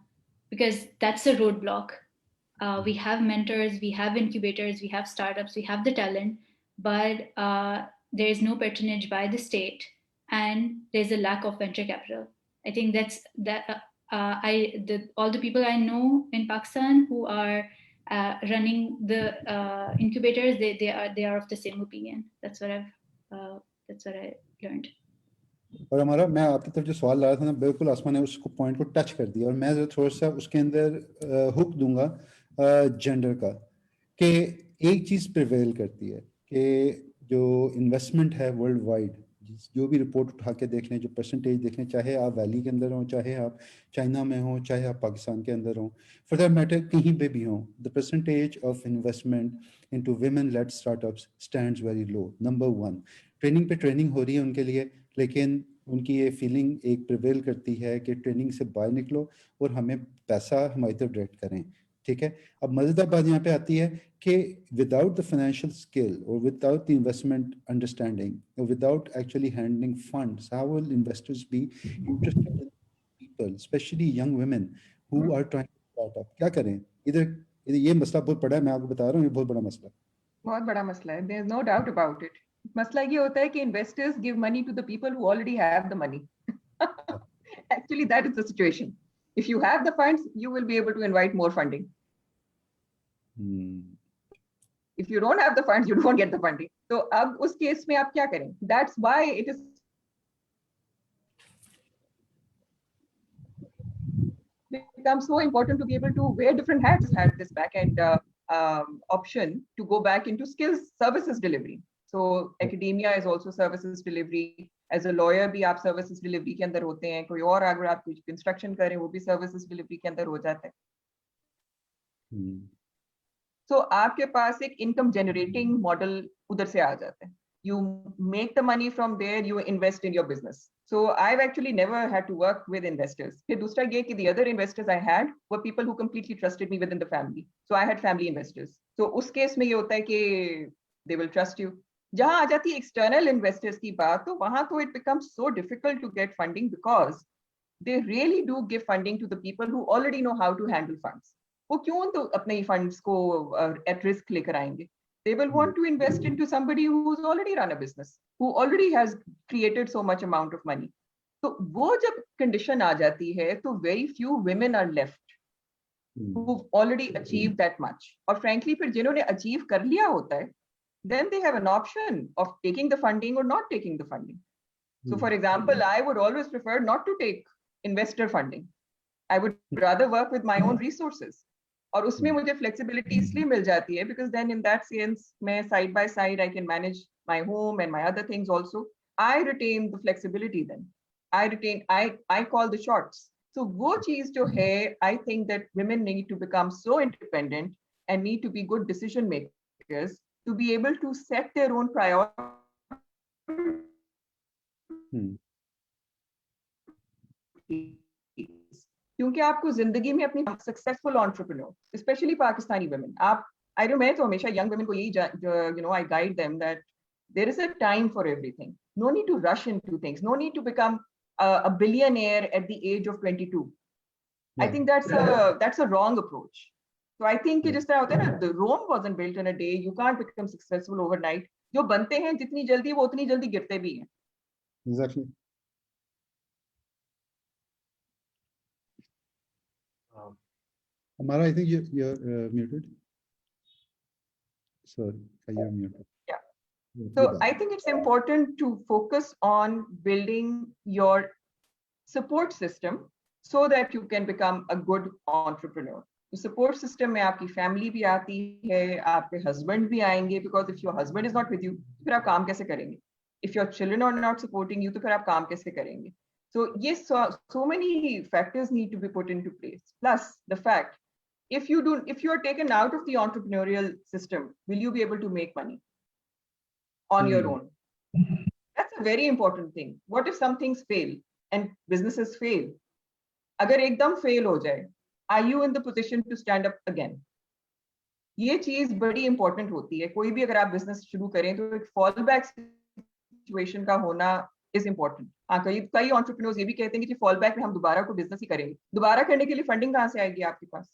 because that's a roadblock. We have mentors, we have incubators, we have startups, we have the talent, but there is no patronage by the state, and there's a lack of venture capital. I think all the people I know in Pakistan who are running the incubators, they are of the same opinion. That's what I learned. और हमारा, मैं आपकी तरफ जो सवाल ला रहा था ना, बिल्कुल आसमा ने उसको पॉइंट को टच कर दिया, और मैं थोड़ा सा उसके अंदर हुक दूंगा जेंडर का, कि एक चीज़ प्रिवेल करती है कि जो इन्वेस्टमेंट है वर्ल्ड वाइड, जो भी रिपोर्ट उठा के देख लें, जो परसेंटेज देख लें, चाहे आप वैली के अंदर हों, चाहे आप चाइना में हों, चाहे आप पाकिस्तान के अंदर हों, फॉर दैट मैटर कहीं पे भी हों, the percentage of investment into women lead startups stands very low. Number 1, training पे ट्रेनिंग हो रही है उनके लिए, लेकिन उनकी ये फीलिंग एक प्रिवेल करती है कि ट्रेनिंग से बाहर निकलो और हमें पैसा हमारी तरफ डायरेक्ट करें. ठीक है. अब मजेदार बात यहाँ पे आती है कि विदाउट द फाइनेंशियल स्किल और विदाउट द इन्वेस्टमेंट अंडरस्टैंडिंग और without actually handling funds, how will investors be interested in people, specially young women who are trying to start up? क्या करें? इधर ये मसला बहुत बड़ा है, मैं आपको बता रहा हूँ, ये बहुत बड़ा मसला है. बहुत बड़ा मसला है, there is no doubt about it. मसला ये होता है कि investors give money to the people who already have the money. Actually, that is the situation. If you have the funds, you will be able to invite more funding. If you don't have the funds, you don't get the funding. So अब उस case में आप क्या करें? That's why it is becomes so important to be able to wear different hats at this back end option to go back into skills services delivery. So academia is also services delivery. As a lawyer भी आप services delivery के अंदर होते हैं. कोई और अगर आप कुछ construction करें वो भी services delivery के अंदर हो जाता है. So आपके पास एक income generating model उधर से आ जाता है. You make the money from there, you invest in your business. So I've actually never had to work with investors. फिर दूसरा ये कि the other investors I had were people who completely trusted me within the family. So I had family investors. So उस case में ये होता है कि they will trust you. जहां आ जाती है external investors की बात, तो वहां तो it becomes so difficult to get funding because they really do give funding to the people who already know how to handle funds. वो क्यों तो अपने funds को at risk लेकर आएंगे? They will want to invest into somebody who's already run a business, who already has created so much amount of money. तो वो जब condition आ जाती है, तो very few women are left who've already achieved that much. और frankly फिर जिन्होंने achieve कर लिया होता है, then they have an option of taking the funding or not taking the funding. So for example, I would always prefer not to take investor funding. I would rather work with my own resources. और उसमें मुझे flexibility इसलिए मिल जाती है because then in that sense, मैं side by side I can manage my home and my other things also. I retain the flexibility then. I call the shots. So वो चीज जो है, I think that women need to become so independent and need to be good decision makers to be able to set their own priorities. क्योंकि आपको जिंदगी में अपनी successful entrepreneur, specially Pakistani women, आप मैं तो हमेशा यंग वुमेन को यही I guide them that there is a time for everything. No need to rush into things, no need to become a billionaire at the age of 22. I think that's a wrong approach. So I think कि जिस तरह होता है ना, the Rome wasn't built in a day. You can't become successful overnight. जो बनते हैं जितनी जल्दी वो उतनी जल्दी गिरते भी हैं. Exactly. Ammara, I think you're muted. Sorry, you're muted. Yeah. So I think it's important to focus on building your support system so that you can become a good entrepreneur. The support system में आपकी family भी आती है, आपके husband भी आएंगे, because if your husband is not with you, फिर आप काम कैसे करेंगे? If your children are not supporting you, तो फिर आप काम कैसे करेंगे? So yes, so many factors need to be put into place. Plus the fact, if you are taken out of the entrepreneurial system, will you be able to make money on your own? That's a very important thing. What if some things fail and businesses fail? अगर एकदम fail हो जाए, are you in the position to stand up again? ये चीज बड़ी important होती है. कोई भी अगर आप business शुरू करें तो एक fallback situation का होना is important. हाँ, कई entrepreneurs ये भी कहते हैं कि fallback में हम दोबारा कोई business ही करेंगे. दोबारा करने के लिए funding कहाँ से आएगी आपके पास?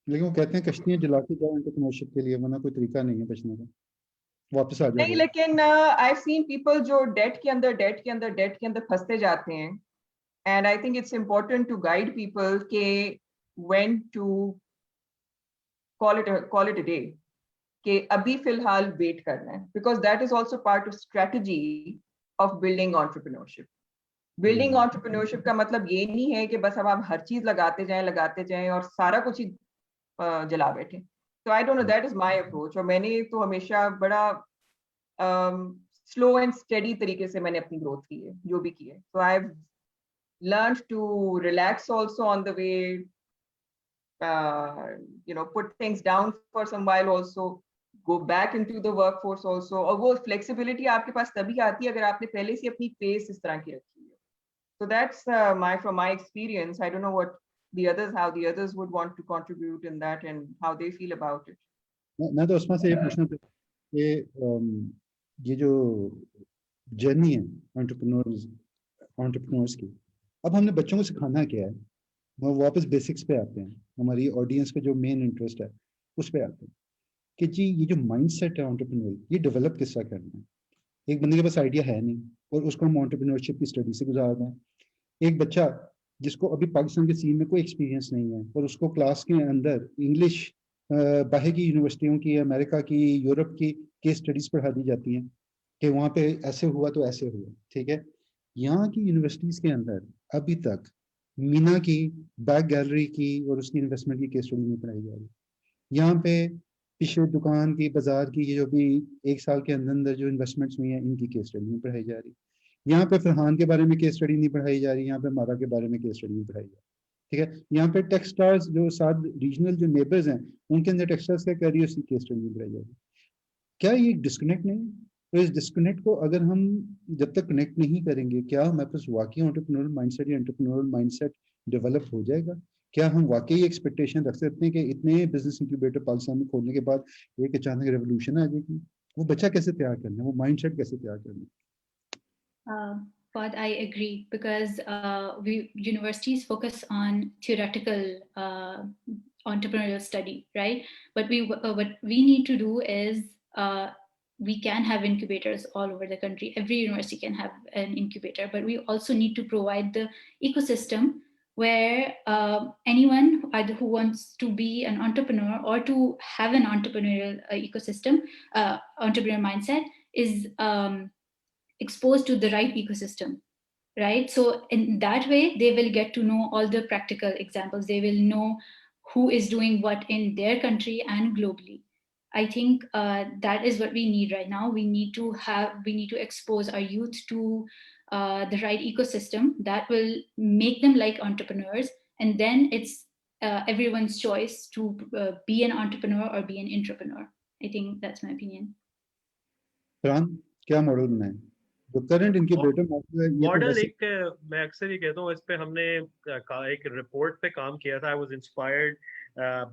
लेकिन वो कहते हैं कश्तियां जला के जाओ एंटरप्रेन्योरशिप के लिए, वरना कोई तरीका नहीं है बचने का, वापस आ जाओ. नहीं, लेकिन I've seen people जो debt के अंदर फंसते जाते हैं, and I think it's important to guide people के when to call it a day, कि अभी फिलहाल wait करना है, because that is also part of strategy of building entrepreneurship. Building entrepreneurship का मतलब ये नहीं है कि बस अब आप हर चीज लगाते जाएं और सारा कुछ ही जला बैठे. So I don't know, that is my approach. और मैंने तो हमेशा बड़ा slow and steady तरीके से मैंने अपनी growth की है, जो भी की है. So I've learned to relax also on the way, put things down for some while also, go back into the workforce also. और वो flexibility आपके पास तभी आती है अगर आपने पहले से अपनी pace इस तरह की रखी है. So that's from my experience. I don't know what the others, how the others would want to contribute in that and how they feel about it. मैं तो अस्मा से ये पूछना था कि ये जो जर्नी है एंटरप्रेन्योर्स की, अब हमने बच्चों को सिखाना क्या है? वो वापस बेसिक्स पे आते हैं, हमारी ऑडियंस का जो मेन इंटरेस्ट है उस पे आते हैं कि जी ये जो माइंडसेट है एंटरप्रेन्योर, ये डेवलप किस तरह करना है। एक बंदे के पास आइडिया है नहीं और उसको हम एंटरप्रेन्योरशिप की स्टडी से गुजार रहे हैं। एक बच्चा जिसको अभी पाकिस्तान के सीन में कोई एक्सपीरियंस नहीं है और उसको क्लास के अंदर इंग्लिश बाहर की यूनिवर्सिटियों की, अमेरिका की, यूरोप की केस स्टडीज पढ़ा दी जाती हैं कि वहाँ पे ऐसे हुआ तो ऐसे हुआ, ठीक है। यहाँ की यूनिवर्सिटीज़ के अंदर अभी तक मीना की बैक गैलरी की और उसकी इन्वेस्टमेंट की केस स्टडी नहीं पढ़ाई जा रही। यहाँ पे पिछले दुकान की, बाजार की, ये जो भी एक साल के अंदर अंदर जो इन्वेस्टमेंट्स हुई हैं इनकी केस स्टडी नहीं पढ़ाई जा रही। यहाँ पे फरहान के बारे में केस स्टडी नहीं पढ़ाई जा रही, यहाँ पे अम्मारा के बारे में केस स्टडी नहीं पढ़ाई जा रही, ठीक है। यहाँ पे टेक्सटार्स जो साथ रीजनल जो नेबर्स हैं उनके अंदर टेक्सटार्स क्या कर रही है उसकी केस स्टडी नहीं पढ़ाई जा रही। क्या ये डिस्कनेक्ट नहीं? तो इस डिस्कनेक्ट को अगर हम जब तक कनेक्ट नहीं करेंगे, क्या हमारे पास वाकई एंटरप्रेन्योरल माइंडसेट या एंटरप्रेन्योरल माइंडसेट डेवलप हो जाएगा? क्या हम वाकई एक्सपेक्टेशन रख सकते हैं कि इतने बिजनेस इंक्यूबेटर पाकिस्तान में खोलने के बाद एक अचानक रेवोल्यूशन आ जाएगी? वो बच्चा कैसे तैयार करना है, वो माइंडसेट कैसे तैयार करना है? But I agree because universities focus on theoretical entrepreneurial study, right? But what we need to do is we can have incubators all over the country. Every university can have an incubator, but we also need to provide the ecosystem where anyone either who wants to be an entrepreneur or to have an entrepreneurial ecosystem, entrepreneurial mindset is exposed to the right ecosystem, right? So in that way, they will get to know all the practical examples. They will know who is doing what in their country and globally. I think that is what we need right now. We need to expose our youth to the right ecosystem that will make them like entrepreneurs. And then it's everyone's choice to be an entrepreneur or be an entrepreneur. I think that's my opinion. Farhan, क्या model बनाए? जो current incubator model है, ये model तो एक, मैं अक्सर ही कहता हूँ, इस पे हमने एक रिपोर्ट पे काम किया था. I was inspired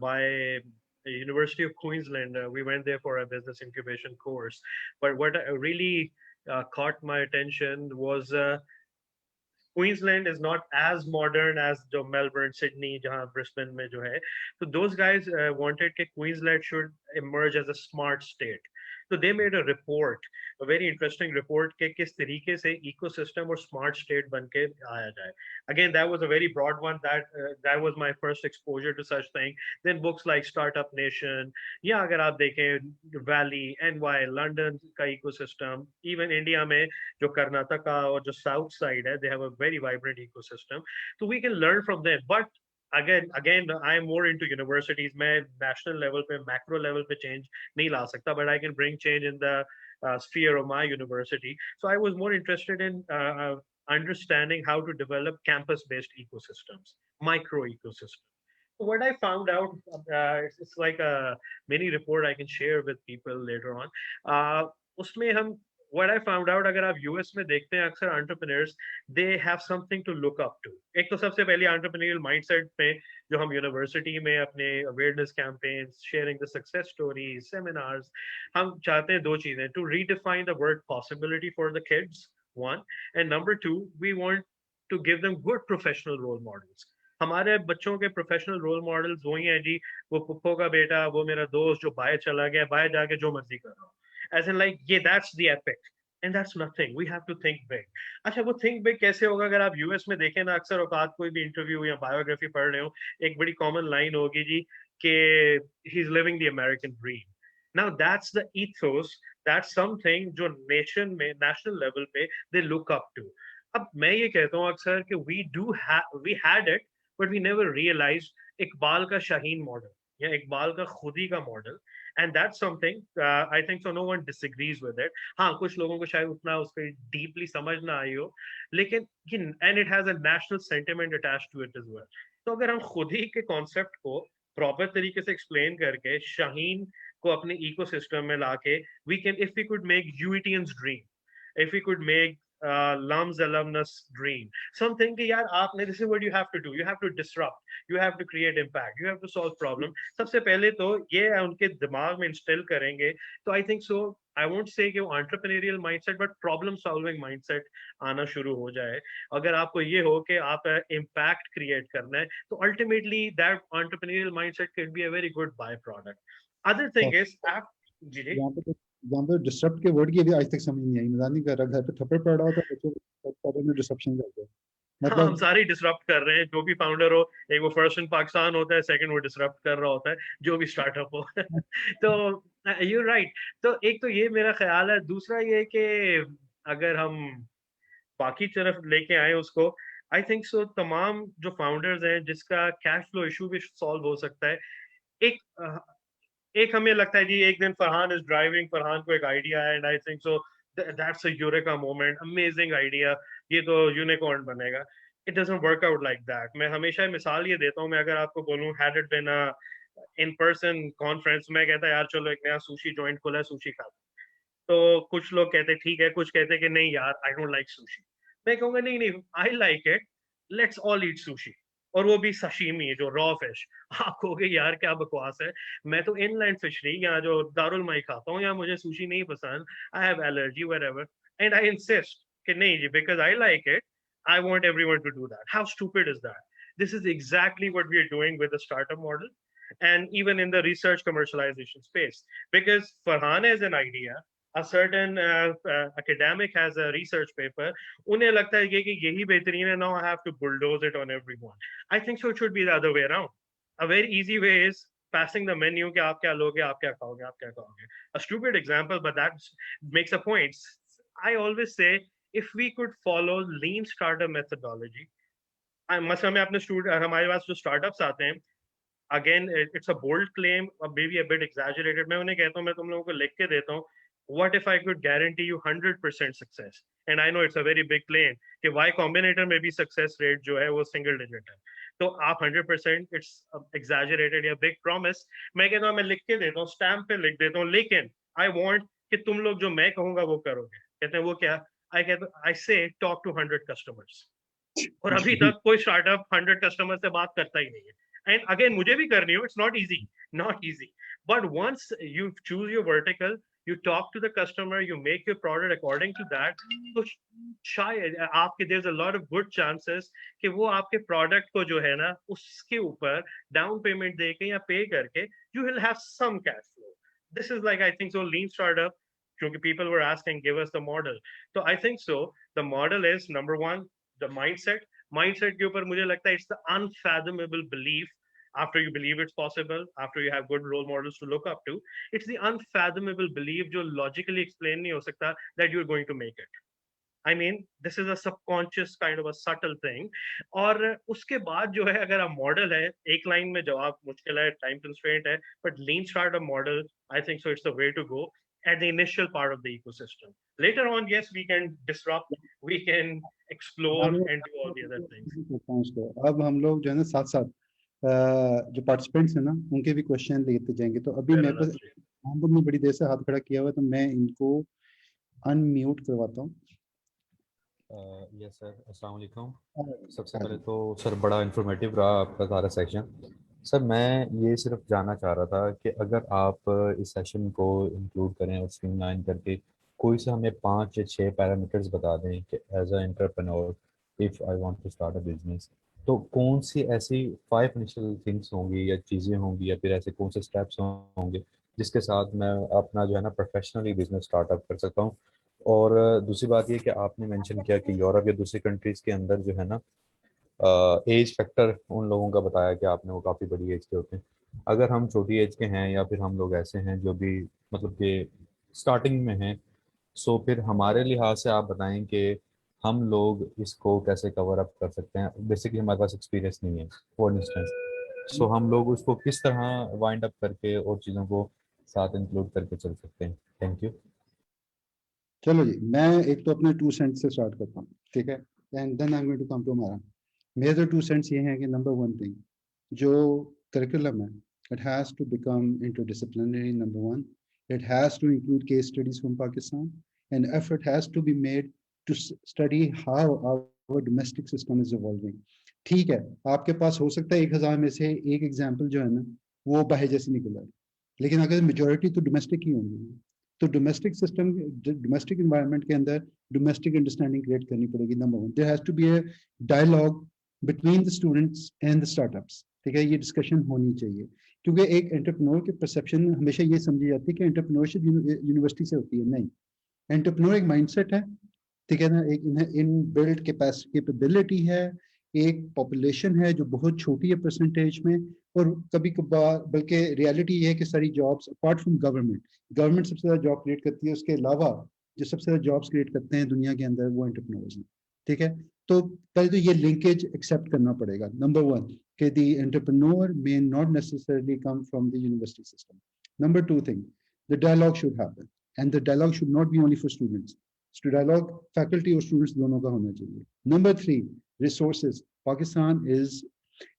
by University of Queensland. We went there for a business incubation course, but what really caught my attention was Queensland is not as modern as the Melbourne, Sydney, jahan Brisbane mein jo hai. So those guys wanted that Queensland should emerge as a smart state. So they made a report, a very interesting report कि किस तरीके से ecosystem और smart state बन के आया जाए. Again, that was a very broad one. That was my first exposure to such thing. Then books like Startup Nation, या अगर आप देखें Valley, NY, London का ecosystem, even India में जो कर्नाटका और जो South side है, they have a very vibrant ecosystem. So we can learn from them. But again, I am more into universities. मैं national level पे, macro level पे change नहीं ला सकता, but I can bring change in the sphere of my university. So I was more interested in understanding how to develop campus-based ecosystems, micro ecosystems. So what I found out, it's like a mini report I can share with people later on. उसमें हम what I found out, अगर आप US में देखते हैं अक्सर entrepreneurs, they have something to look up to. एक तो सबसे पहले entrepreneurial mindset पे जो हम university में अपने awareness campaigns, sharing the success stories, seminars, हम चाहते हैं दो चीजें: to redefine the word possibility for the kids, one, and number two, we want to give them good professional role models. हमारे बच्चों के प्रोफेशनल रोल मॉडल्स वही हैं जी, वो पुप्पो का बेटा, वो मेरा दोस्त जो बाहर चला गया, बाहर जाके जो मर्जी कर रहा हूँ. As in like, yeah, that's the epic. And that's nothing. We have to think big. अच्छा, वो think big कैसे होगा? अगर आप US में देखें ना, अक्सर औकात कोई भी इंटरव्यू या बायोग्राफी पढ़ रहे हो, एक बड़ी कॉमन लाइन होगी जी कि he's living the American dream. Now that's the ethos. That's something जो nation में, national level पे they look up to. अब मैं ये कहता हूँ अक्सर कि we had it, but we never realized Iqbal का शाहीन मॉडल या इकबाल का खुदी का model. And that's something I think so no one disagrees with it. हाँ, कुछ लोगों को शायद उतना उसको deeply समझ ना आई हो, लेकिन and it has a national sentiment attached to it as well. तो अगर हम खुद ही के concept को proper तरीके से explain करके शाहीन को अपने ecosystem में लाके, we can, if we could make UETians dream, if we could make Lum's alumnus dream. Something कि यार आपने, this is what you have to do. You have to disrupt. You have to create impact. You have to solve problem. सबसे पहले तो ये उनके दिमाग में instill करेंगे. तो I think so. I won't say कि वो entrepreneurial mindset, but problem solving mindset आना शुरू हो जाए. अगर आपको ये हो कि आप impact create करना है, तो ultimately that entrepreneurial mindset can be a very good byproduct. Other thing is, यहाँ पे डिसरप्ट के वर्ड की भी आज तक समझ नहीं आई, मजाक नहीं कर रहा, घर पे थप्पड़ पड़ रहा होता है बच्चों में डिसरप्शन कर दो. हाँ, हम सारे डिसरप्ट कर रहे हैं. जो भी फाउंडर हो, एक वो फर्स्ट इन पाकिस्तान होता है, सेकंड वो डिसरप्ट कर रहा होता है जो भी स्टार्टअप हो. तो यू राइट. तो एक तो ये मेरा ख्याल है. दूसरा ये कि अगर हम बाकी तरफ लेके आए उसको, आई थिंक सो तमाम जो फाउंडर्स हैं जिसका कैश फ्लो इशू भी सॉल्व हो सकता है. एक हमें लगता है जी, एक दिन फरहान इज ड्राइविंग, फरहान को एक आइडिया है, and I think so that's a eureka moment, amazing idea, ये तो यूनिकॉर्न बनेगा. It doesn't work out like that. मैं हमेशा मिसाल ये देता हूँ. मैं अगर आपको बोलूँ, had it been in person conference, मैं कहता यार चलो एक नया सुशी जॉइंट खुला है, सुशी खाते. तो कुछ लोग कहते ठीक है, कुछ कहते कि नहीं यार आई डोंट लाइक सुशी. मैं कहूँगा नहीं नहीं, आई like it, let's all eat sushi, और वो भी सशीमी, जो रॉ फिश. आप कहोगे यार क्या बकवास है, मैं तो इनलैंड फिशरी या जो दारुल माई खाता हूँ, या मुझे सुशी नहीं पसंद, I have allergy wherever, and I insist कि नहीं जी, because I like it, I want everyone to do that. How stupid is that? This is exactly what we are doing with the startup model, and even in the research commercialization space. Because Farhan has an idea, a certain academic has a research paper. उन्हें लगता है कि यही बेहतरीन है. Now I have to bulldoze it on everyone. I think so. It should be the other way around. A very easy way is passing the menu कि आप क्या लोगे, आप क्या खाओगे, आप क्या खाओगे. A stupid example, but that makes a point. I always say, if we could follow lean startup methodology, मसला में अपने हमारे पास जो स्टार्टअप्स आते हैं, again it's a bold claim, or maybe a bit exaggerated. मैं उन्हें कहता हूँ, मैं तुम लोगों को लिख के देता हूँ, what if I could guarantee you 100% success? And I know it's a very big claim कि Y Combinator में भी success rate जो है वो single digit है. तो आप 100% it's exaggerated या big promise. मैं कहता हूँ, मैं लिख के देता हूँ, स्टैम्प पे लिख देता हूँ, लेकिन I want कि तुम लोग जो मैं कहूँगा वो करोगे. कहते हैं वो क्या? I say talk to 100 customers. और अभी तक कोई स्टार्टअप 100 कस्टमर से बात करता ही नहीं है. एंड अगेन मुझे भी करनी हो, it's not easy, but once you choose your vertical, you talk to the customer, you make your product according to that, तो शायद आपके there's a lot of good chances कि वो आपके प्रोडक्ट को जो है ना, उसके ऊपर डाउन पेमेंट देके या पे करके you will have some cash flow. This is like, I think so, lean startup, क्योंकि people were asking give us the model. So I think so the model is number one, the mindset के ऊपर मुझे लगता है it's the unfathomable belief. After you believe it's possible, after you have good role models to look up to, it's the unfathomable belief जो logically explain नहीं हो सकता that you're going to make it. I mean, this is a subconscious kind of a subtle thing. और उसके बाद जो है, अगर आप मॉडल है, एक लाइन में जवाब मुश्किल है, टाइम कंस्ट्रेंट है, but lean startup model, I think so it's the way to go at the initial part of the ecosystem. Later on, yes, we can disrupt, we can explore and do all the other things. अब हम लोग जो है ना साथ साथ जो participants हैं ना, उनके भी क्वेश्चन लेते जाएंगे. तो अभी मेरे पास मोहम्मद ने बड़ी देर से हाथ खड़ा किया हुआ है, तो मैं इनको अनम्यूट करवाता हूँ. यस सर, अस्सलाम वालेकुम. सबसे पहले तो सर बड़ा इंफॉर्मेटिव रहा आपका सारा सेशन. सर मैं ये सिर्फ जानना चाह रहा था कि अगर आप इस सेशन को इंक्लूड करें और स्ट्रीमलाइन करके कोई से हमें 5 या 6 पैरामीटर्स बता दें कि as a entrepreneur if I want to start a business, तो कौन सी ऐसी 5 इनिशियल थिंग्स होंगी या चीज़ें होंगी या फिर ऐसे कौन से स्टेप्स होंगे जिसके साथ मैं अपना जो है ना प्रोफेशनली बिजनेस स्टार्टअप कर सकता हूँ. और दूसरी बात ये कि आपने मेंशन किया कि यूरोप या दूसरी कंट्रीज़ के अंदर जो है ना एज फैक्टर उन लोगों का बताया कि आपने वो काफ़ी बड़ी एज के होते हैं. अगर हम छोटी एज के हैं या फिर हम लोग ऐसे हैं जो भी मतलब कि स्टार्टिंग में हैं, सो फिर हमारे लिहाज से आप बताएं कि हम लोग इसको कैसे कवर अप कर सकते हैं. बेसिकली हमारे पास एक्सपीरियंस नहीं है फॉर इंस्टेंस, सो हम लोग उसको किस तरह वाइंड अप करके और चीज़ों को साथ इंक्लूड करके चल सकते हैं. Thank you. चलो जी, मैं एक तो अपने 2 सेंट से स्टार्ट करता हूँ, ठीक है, and then I am going to come to Ammara. मेरे जो 2 सेंट्स ये हैं कि नंबर 1 थिंग, जो करिकुलम है, it has to become interdisciplinary. Number 1, it has to include case studies from Pakistan, and effort has to be made to study how our domestic system is evolving. ठीक है, आपके पास हो सकता है 1000 में से एक एग्जाम्पल जो है ना वो बाहर जैसे निकला है, लेकिन अगर मेजोरिटी तो डोमेस्टिक ही होंगी, तो डोमेस्टिक सिस्टम, डोमेस्टिक एनवायरनमेंट के अंदर डोमेस्टिक अंडरस्टैंडिंग क्रिएट करनी पड़ेगी. Number one, there has to be a dialogue between the students and the startups. ठीक है, ये डिस्कशन होनी चाहिए, क्योंकि एक एंटरप्रेन्योर की परसेप्शन हमेशा ये समझी जाती है कि एंटरप्रेन्योरशिप यूनिवर्सिटी से होती है. नहीं, एंटरप्रेन्योर एक माइंडसेट है, ठीक है ना, एक इन बिल्ड कैपेबिलिटी है, एक पॉपुलेशन है जो बहुत छोटी है परसेंटेज में, और कभी कभार बल्कि रियलिटी ये है कि सारी जॉब्स अपार्ट फ्रॉम गवर्नमेंट सबसे ज़्यादा जॉब क्रिएट करती है, उसके अलावा जो सबसे ज़्यादा जॉब्स क्रिएट करते हैं दुनिया के अंदर वो एंटरप्रेन्योर्स हैं. ठीक है, तो पहले तो ये लिंकेज एक्सेप्ट करना पड़ेगा. नंबर वन, कि the entrepreneur may not necessarily come from the university system. Number two thing, the dialogue should happen, and the dialogue should not be only for students. Dialogue faculty और students दोनों का होना चाहिए. Number three, resources. Pakistan is,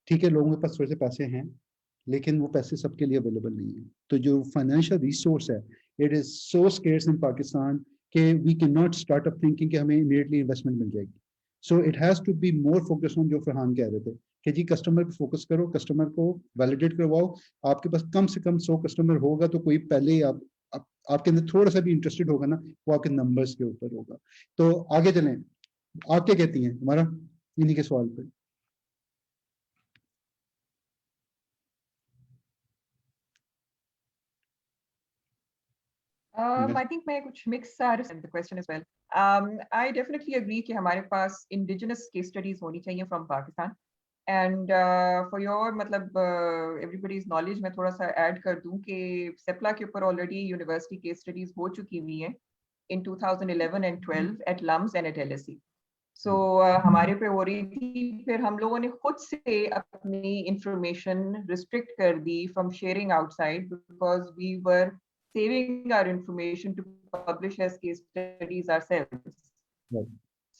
ठीक है, लोगों के पास थोड़े से पैसे हैं, लेकिन वो पैसे सबके लिए अवेलेबल नहीं है. तो जो फाइनेंशियल रिसोर्स है, it is so scarce in Pakistan कि we can not start up thinking कि हमें इमीडिएटली इन्वेस्टमेंट मिल जाएगी. So it has to be more focus on, जो फरहान कह रहे थे कि जी कस्टमर पे फोकस करो, कस्टमर को वैलिडेट करवाओ. आपके पास कम से कम 100 कस्टमर होगा तो कोई पहले ही आपके अंदर थोड़ा सा भी इंटरेस्टेड होगा ना, वो आपके नंबर्स के ऊपर होगा. तो आगे चलें, आप क्या कहती हैं हमारा इन्हीं के सवाल पे? I think मैं कुछ mix the question as well. I definitely agree कि हमारे पास indigenous case studies होनी चाहिए from Pakistan. And for your मतलब everybody's knowledge, मैं थोड़ा सा add कर दूं कि सेप्ला के ऊपर already university case studies हो चुकी हुई हैं in 2011 and 12 at LUMS and at LSE. So हमारे पे हो रही थी, फिर हम लोगों ने खुद से अपनी information restrict कर दी from sharing outside because we were saving our information to publish as case studies ourselves. Right.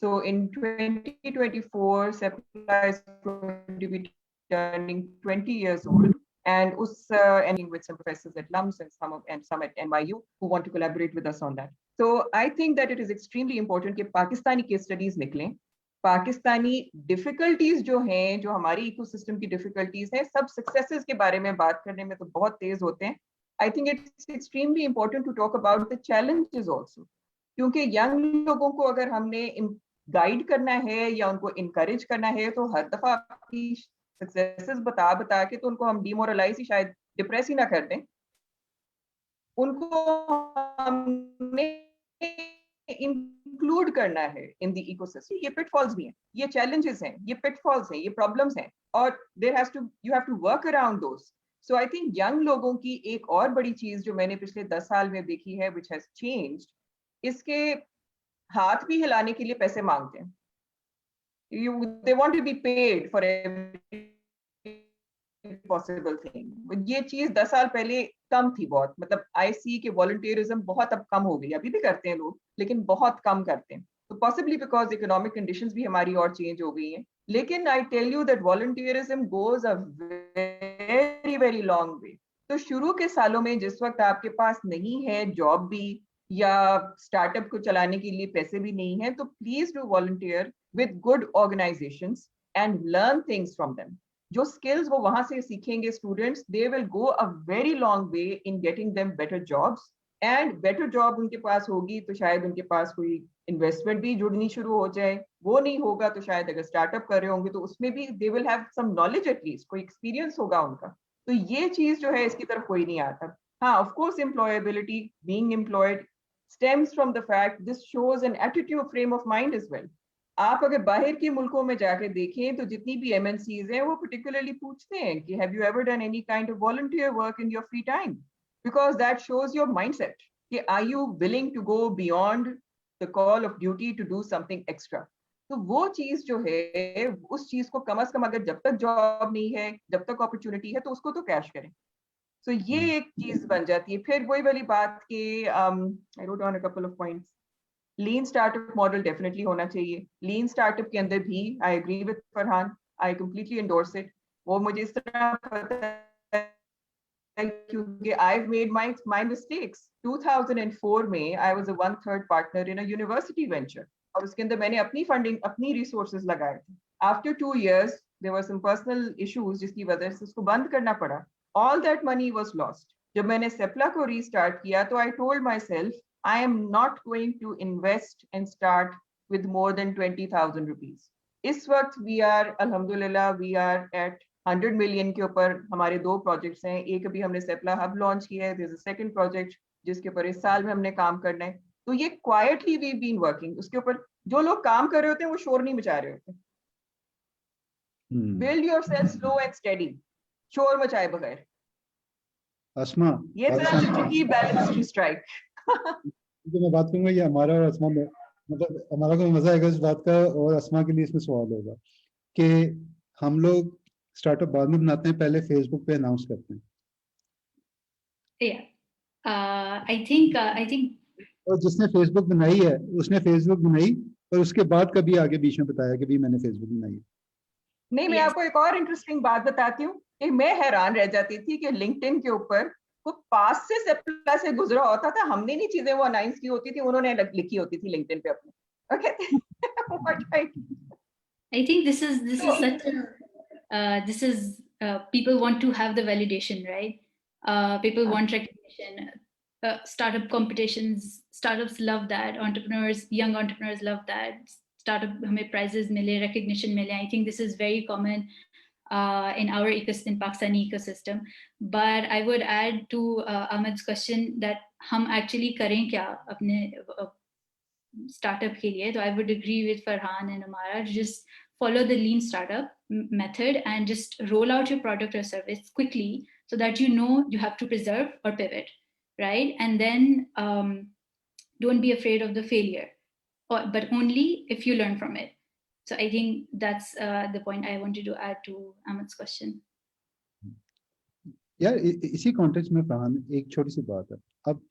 So in 2024, Seplaa is going to be turning 20 years old, and ending with some professors at LUMS and some at NYU who want to collaborate with us on that. So I think that it is extremely important that Pakistani case studies निकलें. Pakistani difficulties जो हैं, जो हमारी ecosystem की difficulties हैं, सब successes के बारे में बात करने में तो बहुत तेज होते हैं. I think it's extremely important to talk about the challenges also, क्योंकि यंग लोगों को अगर हमने गाइड करना है या उनको इनकरेज करना है तो हर दफा आपकी सक्सेसेस बता के तो उनको हम डिमोरलाइज ही, शायद डिप्रेस ही ना कर दें. उनको हमने इंक्लूड करना है इन द इकोसिस्टम. ये पिटफॉल्स भी हैं, ये चैलेंजेस हैं, ये पिटफॉल्स हैं, ये प्रॉब्लम्स हैं, और you have to work around those. So I think young लोगों की एक और बड़ी चीज जो मैंने पिछले 10 साल में देखी है, विच हैज चेंज्ड, इसके हाथ भी हिलाने के लिए पैसे मांगते हैं. They want to be paid for every possible thing. ये चीज 10 साल पहले कम थी बहुत. मतलब आई सी के वॉलंटियरिज्म बहुत अब कम हो गई. अभी भी करते हैं लोग, लेकिन बहुत कम करते हैं. तो पॉसिबली बिकॉज इकोनॉमिक कंडीशंस भी हमारी और चेंज हो गई हैं. लेकिन I tell you that volunteerism goes a very very long way. तो शुरू के सालों में जिस वक्त आपके पास नहीं है जॉब भी या स्टार्टअप को चलाने के लिए पैसे भी नहीं है, तो please do volunteer with good organisations and learn things from them. जो स्किल्स वो वहां से सीखेंगे students, they will go a very long way in getting them better jobs. And better job उनके पास होगी तो शायद उनके पास कोई इन्वेस्टमेंट भी जुड़नी शुरू हो जाए. वो नहीं होगा तो शायद अगर स्टार्टअप कर रहे होंगे तो उसमें भी they will have some knowledge, at least कोई एक्सपीरियंस होगा उनका. तो ये चीज जो है इसकी तरफ कोई नहीं आता. हाँ, of course employability, being employed stems from the fact this shows an attitude frame of mind as well. आप अगर बाहर के मुल्कों में जाके देखें तो जितनी भी MNCs हैं वो particularly पूछते हैं कि have you ever done any kind of volunteer work in your free time, because that shows your mindset कि are you willing to go beyond the call of duty to do something extra. तो वो चीज जो है, उस चीज को कम से कम अगर जब तक जॉब नहीं है, जब तक अपॉर्चुनिटी है, तो उसको तो कैश करें. तो ये एक चीज बन जाती है. फिर वही वाली बात कि I wrote down a couple of points. Lean startup model definitely होना चाहिए. लीन स्टार्टअप के अंदर भी I agree with Farhan, I completely endorse it. वो मुझे इस तरह पता है क्योंकि I have made my mistakes. 2004 में I was a 1/3 partner in a university venture. और उसके अंदर मैंने अपनी फंडिंग, अपनी रिसोर्सेज लगाए थे। After 2 years there were some personal issues जिसकी वजह से उसको बंद करना पड़ा। All that money was lost. जब मैंने सेप्ला को रीस्टार्ट किया तो I told myself I am not going to invest and start with more than 20,000 rupees. इस वक्त we are अल्हम्दुलिल्लाह we are at 100 million के ऊपर हमारे 2 प्रोजेक्ट्स हैं। एक अभी हमने सेप्ला हब लॉन्च किया है, there's a second project जिसके ऊपर इस साल में हमने काम करना है। तो ये क्वाइटली we've been working। उसके ऊपर जो लोग काम कर रहे होते हैं वो शोर नहीं मचा रहे होते। Build yourself slow and steady, शोर मचाए बगैर। अस्मा, ये तरह से tricky balance to strike। जो मैं बात करूंगा ये हमारा और अस्मा में, मतलब हमारा को मजा आएगा इस बात का, और अस्मा के लिए इसमें सवाल होगा कि हम लोग स्टार्टअप बाद में बनाते हैं, पहले फेसबुक पे अनाउंस करते हैं। I think और जिसने फेसबुक बनाई है उसने फेसबुक बनाई और उसके बाद कभी आगे बीच में बताया कि भी मैंने फेसबुक बनाई है। नहीं, मैं आपको एक और इंटरेस्टिंग बात बताती हूँ कि मैं हैरान रह जाती थी कि लिंक्डइन के ऊपर वो पास से सेप्ला से गुजरा होता था। हमने नहीं चीजें वो अनाउंस की होती थी, उन्होंने लिखी होती थी लिंक्डइन पे अपने। Okay, I think this is such a people want to have the validation, right? People want recognition. Startup competitions, startups love that. Entrepreneurs, young entrepreneurs love that. Startup hame prizes mile, recognition mile. I think this is very common in our ecosystem, Pakistani ecosystem. But I would add to Ahmed's question that hum actually karen kya apne startup ke liye. So I would agree with Farhan and Ammara to just follow the lean startup method and just roll out your product or service quickly so that you know you have to preserve or pivot, right? And then don't be afraid of the failure, but only if you learn from it. So I think that's the point I wanted to add to Ahmed's question. यार इसी context में फरहान एक छोटी सी बात है। अब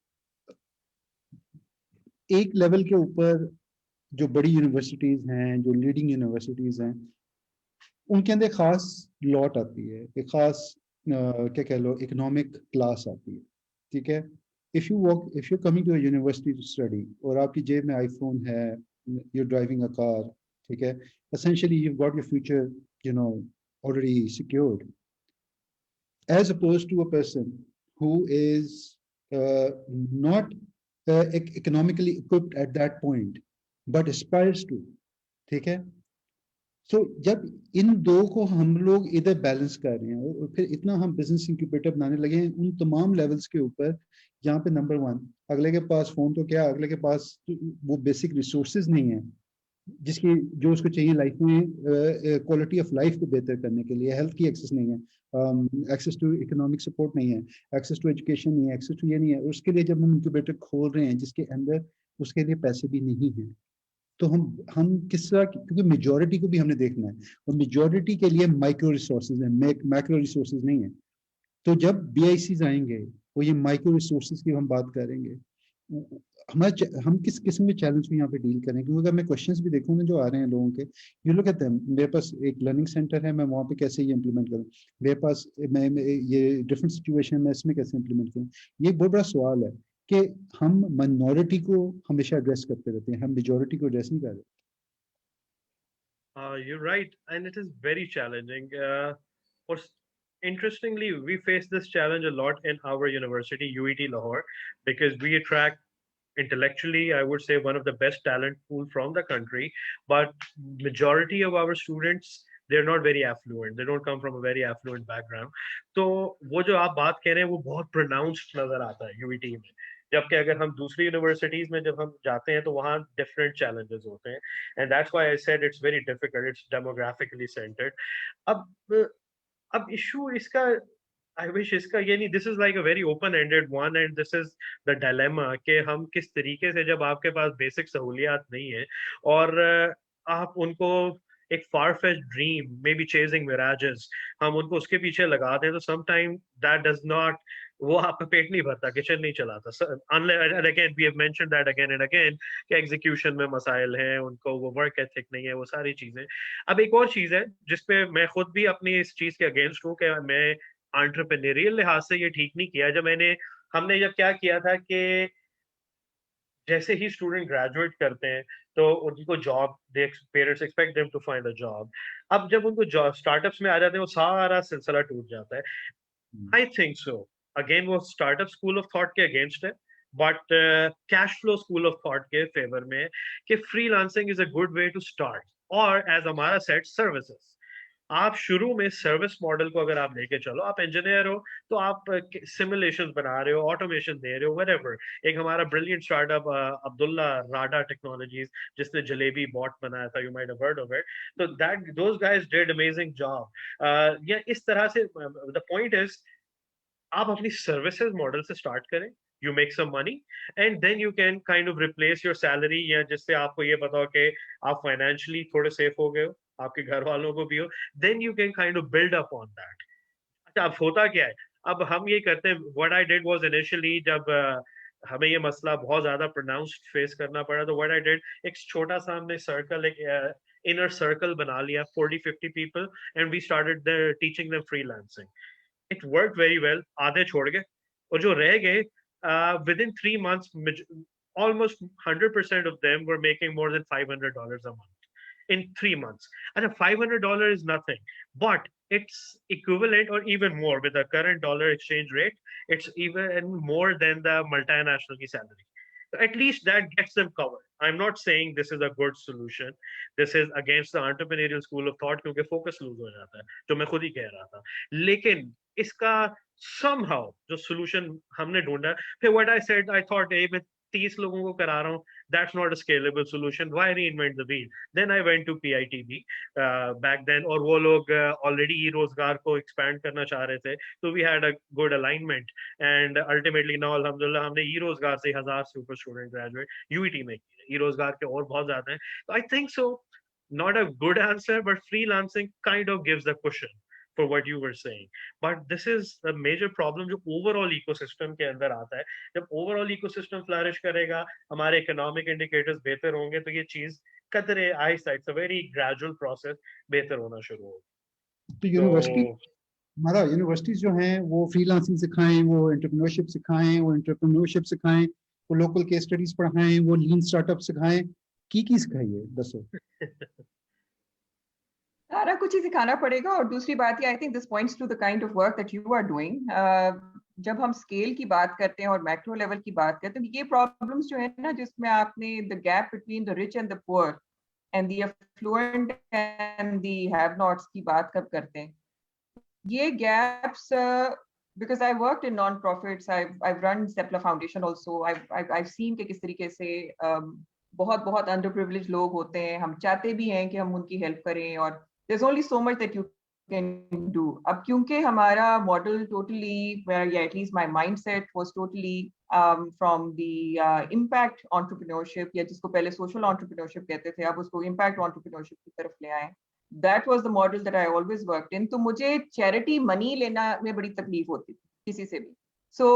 एक level के ऊपर जो बड़ी यूनिवर्सिटीज हैं, जो लीडिंग यूनिवर्सिटीज हैं, उनके अंदर खास लॉट आती है, एक खास क्या कह लो इकोनॉमिक क्लास आती है, ठीक है। If you coming to a university to study और आपकी जेब में आईफोन है, यू ड्राइविंग अ कार, ठीक है, essentially you got your future you know already secured, as opposed to a person who is not economically equipped at that point but aspires to, ठीक है। so जब इन दो को हम लोग इधर बैलेंस कर रहे हैं और फिर इतना हम बिजनेस इंक्यूबेटर बनाने लगे हैं उन तमाम लेवल्स के ऊपर, जहाँ पे नंबर 1 अगले के पास फोन तो क्या, अगले के पास वो बेसिक रिसोर्सेज नहीं है जिसकी जो उसको चाहिए लाइफ में, क्वालिटी ऑफ लाइफ को बेहतर करने के लिए। हेल्थ की एक्सेस नहीं है, एक्सेस टू इकोनॉमिक सपोर्ट नहीं है, एक्सेस टू एजुकेशन नहीं है, एक्सेस टू ये नहीं है। उसके लिए जब हम इंक्यूबेटर खोल रहे हैं जिसके अंदर उसके लिए पैसे भी नहीं हैं, तो हम किस तरह, क्योंकि मेजॉरिटी को भी हमने देखना है और मेजॉरिटी के लिए माइक्रो रिसोर्सेज है, मैक्रो रिसोर्सेज नहीं है। तो जब BICs आएंगे वो ये माइक्रो रिसोर्सेज की हम बात करेंगे, हम किस किस्म के चैलेंज को यहाँ पे डील करें। क्योंकि अगर मैं क्वेश्चंस भी देखूँ ना जो आ रहे हैं लोगों के, ये लोग कहते हैं मेरे पास एक लर्निंग सेंटर है, मैं वहाँ पे कैसे ये इम्प्लीमेंट करूँ, मेरे पास मैं ये डिफरेंट सिचुएशन में इसमें कैसे इम्प्लीमेंट करूँ। ये बहुत बड़ा सवाल है कि हम माइनॉरिटी को हमेशा एड्रेस करते रहते हैं, हम मेजोरिटी को एड्रेस नहीं कर रहे। You're right, and it is very challenging. Interestingly, we face this challenge a lot in our university, UET Lahore, because we attract intellectually, I would say, one of the best talent pool from the country, but majority of our students, they're not very affluent. They don't come from a very affluent background. तो वो जो आप बात कह रहे हैं वो बहुत pronounced नजर आता है UET में, जबकि अगर हम दूसरी यूनिवर्सिटीज में जब हम जाते हैं तो वहाँ डिफरेंट चैलेंजेस होते हैं, and that's why I said it's very difficult, it's demographically centred. अब इशू इसका, I wish इसका ये नहीं, this is like a very open-ended one and this is the dilemma कि हम किस तरीके से, जब आपके पास बेसिक सहूलियात नहीं है और आप उनको एक far-fetched dream, maybe chasing mirages, हम उनको उसके पीछे लगा दें तो sometime that does not, वो आपका पेट नहीं भरता, किचन नहीं चलाता। And again we have mentioned that again and again कि execution में मसाइल हैं, उनको वो work ethic नहीं है, वो सारी चीजें। अब एक और चीज है जिसपे मैं खुद भी अपनी इस चीज के अगेंस्ट हूँ कि मैं एंटरप्रेन्योरियल लिहाज से ये ठीक नहीं किया। जब हमने जब क्या किया था कि जैसे ही स्टूडेंट ग्रेजुएट करते हैं तो उनको job, they parents expect them to find a job. अब जब उनको जॉब स्टार्टअप्स में आ जाते हैं वो सारा सिलसिला टूट जाता है। आई थिंक सो, अगेन वो स्टार्टअप स्कूल ऑफ थॉट के अगेंस्ट है, but cash flow school of thought के फेवर में है कि freelancing is a good way to start. और एज हमारा सेट सर्विसेज, आप शुरू में सर्विस मॉडल को अगर आप लेके चलो, आप इंजीनियर हो तो आप सिमुलेशंस बना रहे हो, ऑटोमेशन दे रहे हो, व्हाटएवर। एक हमारा brilliant startup Abdullah Rada technologies, जिसने जलेबी बॉट बनाया था, you might have heard of it, तो that those guys did amazing job. या इस तरह से द पॉइंट इज, आप अपनी सर्विसेज मॉडल से स्टार्ट करें, you make some money and then you can kind of replace your salary, या जिससे आपको ये पता हो कि आप फाइनेंशियली थोड़े सेफ हो गए हो, आपके घर वालों को भी हो, then you can kind of build up on that. अच्छा, अब होता क्या है, अब हम ये करते हैं, what I did was initially, जब हमें ये मसला बहुत ज्यादा प्रोनाउंस्ड फेस करना पड़ा, तो व्हाट आई डिड, एक छोटा सा हमने सर्कल, एक इनर सर्कल बना लिया, 40-50 people, and we started teaching them freelancing. It work very well. आधे छोड़ गए, और जो रह गए, within 3 months almost 100% of them were making more than $500 a month in 3 months. And $500 is nothing, but it's equivalent or even more with the current dollar exchange rate. It's even more than the multinational ki salary. So at least that gets them covered. I'm not saying this is a good solution. This is against the entrepreneurial school of thought, क्योंकि focus lose हो जाता है, जो मैं खुद ही कह रहा था। लेकिन इसका somehow जो solution हमने ढूंढा, फिर what I said, I thought, hey, मैं 30 लोगों को करा रहा हूँ, that's not a scalable solution. Why reinvent the wheel? Then I went to PITB back then, और वो लोग already रोजगार को expand करना चाह रहे थे, तो we had a good alignment, and ultimately now alhamdulillah हमने रोजगार से 1000 से ऊपर स्टूडेंट ग्रेजुएट यूईटी में किए, रोजगार के और बहुत ज्यादा हैं। तो I think so, not a good answer, but freelancing kind of gives the cushion for what you were saying. But this is a major problem जो overall ecosystem के अंदर आता है। जब overall ecosystem flourish करेगा, हमारे economic indicators बेहतर होंगे, तो ये चीज कतरे आहिस्ता, it's a very gradual process, बेहतर होना शुरू होगा। तो यूनिवर्सिटीज जो हैं वो फ्रीलांसिंग सिखाएं, वो एंटरप्रेन्योरशिप सिखाएं, वो लोकल केस स्टडीज पढ़ाएं, वो लीन स्टार्टअप सिखाएं, की सिखाइए, दसो। सारा कुछ ही सिखाना पड़ेगा। और दूसरी बात ये, I think this points to the kind of work that you are doing. जब हम स्केल की बात करते हैं और मैक्रो लेवल की बात करते हैं, ये प्रॉब्लम्स जो है ना, जिसमें आपने the gap between the rich and the poor and the affluent and the have nots की बात कब करते हैं, ये gaps, because I worked in non-profits, I've run Seplaa Foundation also, I've seen कि किस तरीके से बहुत underprivileged लोग होते हैं, हम चाहते भी हैं कि हम उनकी हेल्प करें, और there's only so much that you can do. अब क्योंकि हमारा मॉडल totally, या at least my mindset was totally from the impact entrepreneurship, या जिसको पहले social entrepreneurship कहते थे, अब उसको impact entrepreneurship की तरफ ले आए। That was the model that I always worked in. तो मुझे चैरिटी मनी लेना में बड़ी तकलीफ होती थी किसी से भी। So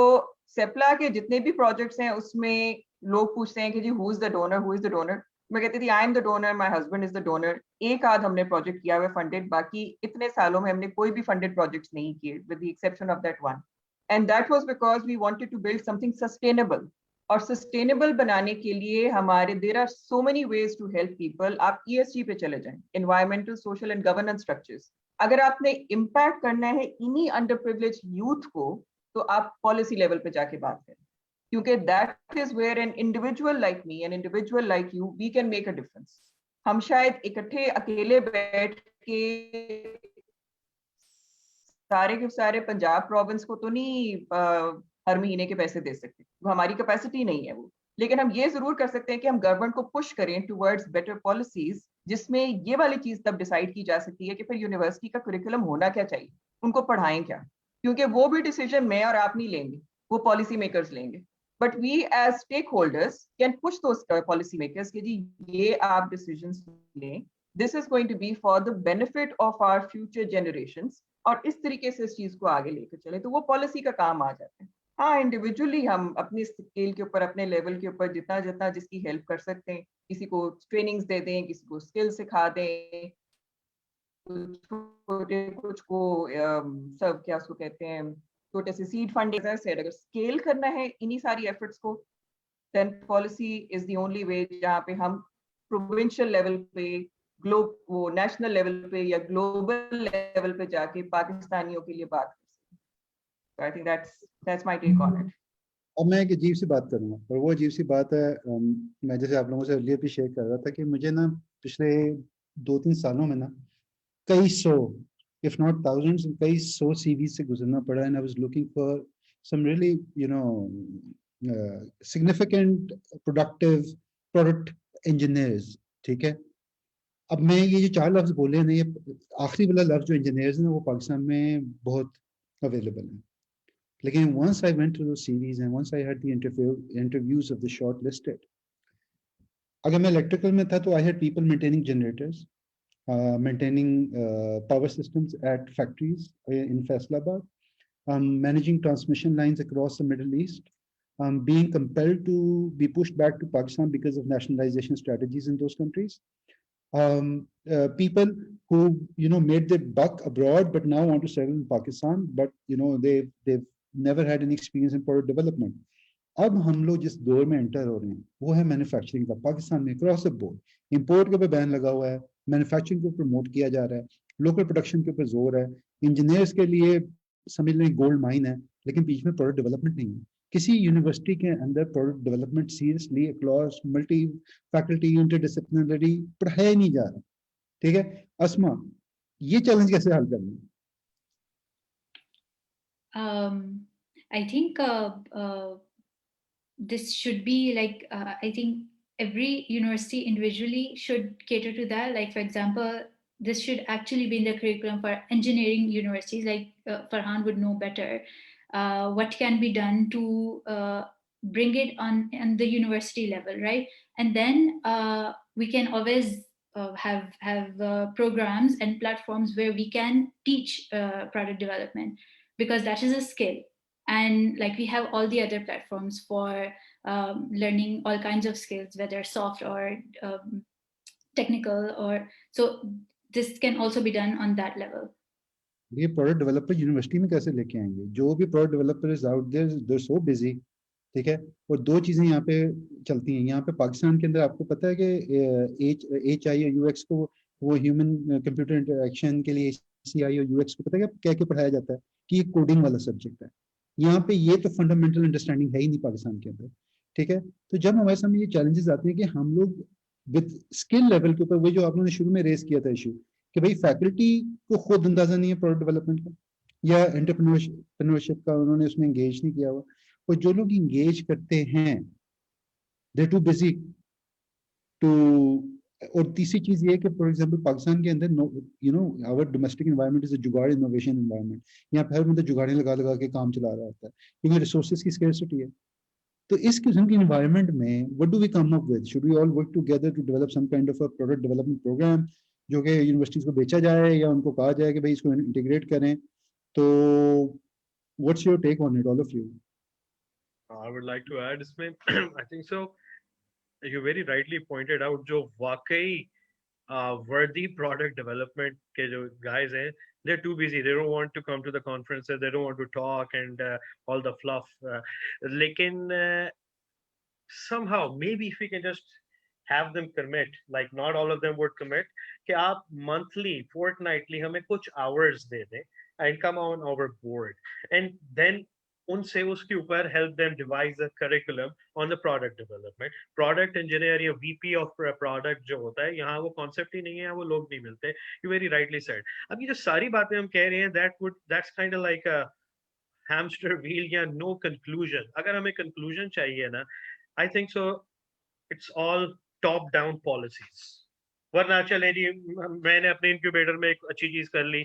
सेप्ला के जितने भी प्रोजेक्ट्स हैं उसमें लोग पूछते हैं कि जी who is the donor? मैं कहती थी I am the donor, my husband is the donor. एक आध हमने प्रोजेक्ट किया हुआ फंडेड, बाकी इतने सालों में हमने कोई भी फंडेड प्रोजेक्ट्स नहीं किए, with the exception of that one. And that was because we wanted to build something sustainable. और सस्टेनेबल बनाने के लिए हमारे there are so many ways to help people. आप ESG पे चले जाएं, environmental, social and governance structures. अगर आपने इम्पैक्ट करना है इन्हीं अंडर प्रिविलेज यूथ को, तो आप पॉलिसी लेवल पे जाके बात करें, क्योंकि that is where an individual like me, an individual like you, we can make a difference. हम शायद इकट्ठे अकेले बैठ के सारे के सारे पंजाब प्रोविंस को तो नहीं हर महीने के पैसे दे सकते, वो हमारी कैपेसिटी नहीं है वो। लेकिन हम ये जरूर कर सकते हैं कि हम गवर्नमेंट को पुश करें टुवर्ड्स बेटर पॉलिसीज, जिसमें ये वाली चीज तब डिसाइड की जा सकती है कि फिर यूनिवर्सिटी का करिकुलम होना क्या चाहिए, उनको पढ़ाएं क्या, क्योंकि वो भी डिसीजन मैं और आप नहीं लेंगे, वो पॉलिसी मेकर्स लेंगे। But we as stakeholders can push those policy makers कि जी ये आप डिसीजंस लें, this is going to be for the benefit of our future generations, और इस तरीके से इस चीज को आगे लेकर चले, तो वो पॉलिसी का काम आ जाता है। हाँ, इंडिविजुअली हम अपने स्केल के ऊपर, अपने लेवल के ऊपर जितना जितना जिसकी हेल्प कर सकते हैं, किसी को ट्रेनिंग्स दे दें, किसी को स्किल सिखा दें, कुछ को सब क्या उसको कहते हैं, छोटे से सीड फंडिंग से अगर स्केल करना है इन्हीं सारी एफर्ट्स को, then policy is the only way जहाँ पे हम प्रोविंशियल लेवल पे, वो नेशनल लेवल पे या ग्लोबल लेवल पे जाके पाकिस्तानियों के लिए बात कर सकते। I think that's my take on it. अब मैं एक अजीब सी बात करूँगा, और वो अजीब सी बात है, मैं जैसे आप लोगों से अर्लियर भी शेयर कर रहा था कि मुझे ना पिछले 2-3 सालों में ना कई सौ, इफ नॉट थाउजेंड्स, कई सौ सीवी से गुजरना पड़ा, and I was looking for some really significant productive product engineers. ठीक है, अब मैं ये जो 4 लफ्ज बोले ना, ये आखिरी वाला लफ्ज जो इंजीनियर्स ना, वो पाकिस्तान में बहुत अवेलेबल है। लेकिन once I went through those series and once I had the interviews of the shortlisted, अगर मैं इलेक्ट्रिकल में था तो I had people maintaining generators, maintaining power systems at factories in Faisalabad, managing transmission lines across the Middle East, being compelled to be pushed back to Pakistan because of nationalization strategies in those countries. People who made their buck abroad but now want to settle in Pakistan, but they've never had any experience in product development. अब हम लोग जिस दौर में enter हो रहे हैं वो है मैन्युफैक्चरिंग का। पाकिस्तान में क्रॉस द बोर्ड इंपोर्ट के ऊपर बैन लगा हुआ है, मैन्युफैक्चरिंग को प्रमोट किया जा रहा है, लोकल प्रोडक्शन के ऊपर जोर है, इंजीनियर्स के लिए समझ लें गोल्ड माइन है, लेकिन बीच में प्रोडक्ट डेवलपमेंट नहीं है। किसी यूनिवर्सिटी के अंदर product development seriously across multi faculty interdisciplinary पढ़ाया नहीं जा रहा। ठीक है अस्मा, ये चैलेंज कैसे हल करना है? I think this should be like, I think every university individually should cater to that. Like, for example, this should actually be in the curriculum for engineering universities. Like Farhan would know better what can be done to bring it on the university level, right? And then we can always have programs and platforms where we can teach product development, because that is a skill. And like we have all the other platforms for learning all kinds of skills, whether soft or technical, or so this can also be done on that level. ये product developer university में कैसे लेके आएंगे? जो भी product developer is out there, they are so busy. ठीक है, और दो चीजें यहाँ पे चलती हैं। यहाँ पे पाकिस्तान के अंदर आपको पता है कि HI और UX को, वो ह्यूमन कंप्यूटर इंटरेक्शन के लिए HCI और UX को पता है क्या क्या पढ़ाया जाता है कि ये कोडिंग वाला सब्जेक्ट है। यहाँ पे ये तो फंडामेंटल अंडरस्टैंडिंग है ही नहीं पाकिस्तान के अंदर। ठीक है, तो जब हमारे सामने ये चैलेंजेस आते हैं कि हम लोग विद स्किल लेवल के ऊपर, वही जो आप लोगों ने शुरू में रेस किया था इशू, कि भाई फैकल्टी को खुद अंदाजा नहीं है प्रोडक्ट डेवलपमेंट का या एंटरप्रेन्योरशिप का, उन्होंने उसमें एंगेज नहीं किया हुआ, और जो लोग इंगेज करते हैं दे टू बिजी टू। और तीसरी चीज ये है कि फॉर एग्जांपल पाकिस्तान के अंदर our domestic environment is a jugaad innovation environment. यहाँ पे हर बंदा जुगाड़े लगा लगा के काम चला रहा होता है क्योंकि रिसोर्सेज की स्कैर्सिटी है। तो इस किस्म की एनवायरनमेंट में what do we come up with? Should we all work together to develop some kind of a product development programme जो कि यूनिवर्सिटीज को बेचा जाए या उनको कहा जाए कि भाई इसको इंटीग्रेट करें? तो what's your take on it, all of you? I would like to add इसमें I think so you very rightly pointed out जो वाकई worthy product development के जो guys हैं, they're too busy, they don't want to come to the conferences, they don't want to talk and all the fluff, लेकिन somehow maybe if we can just have them commit, like not all of them would commit, कि आप monthly fortnightly हमें कुछ hours दे दें and come on our board, and then उनसे उसके ऊपर help them devise a curriculum on the product development, product engineer या VP of product जो होता है, यहाँ वो concept ही नहीं है, वो लोग नहीं मिलते। You very rightly said। अब ये जो सारी बातें हम कह रहे हैं, that's kind of like a hamster wheel या no conclusion। अगर हमें conclusion चाहिए ना, I think so it's all top down policies। वरना चले जी मैंने अपने इंक्यूबेटर में एक अच्छी चीज कर ली,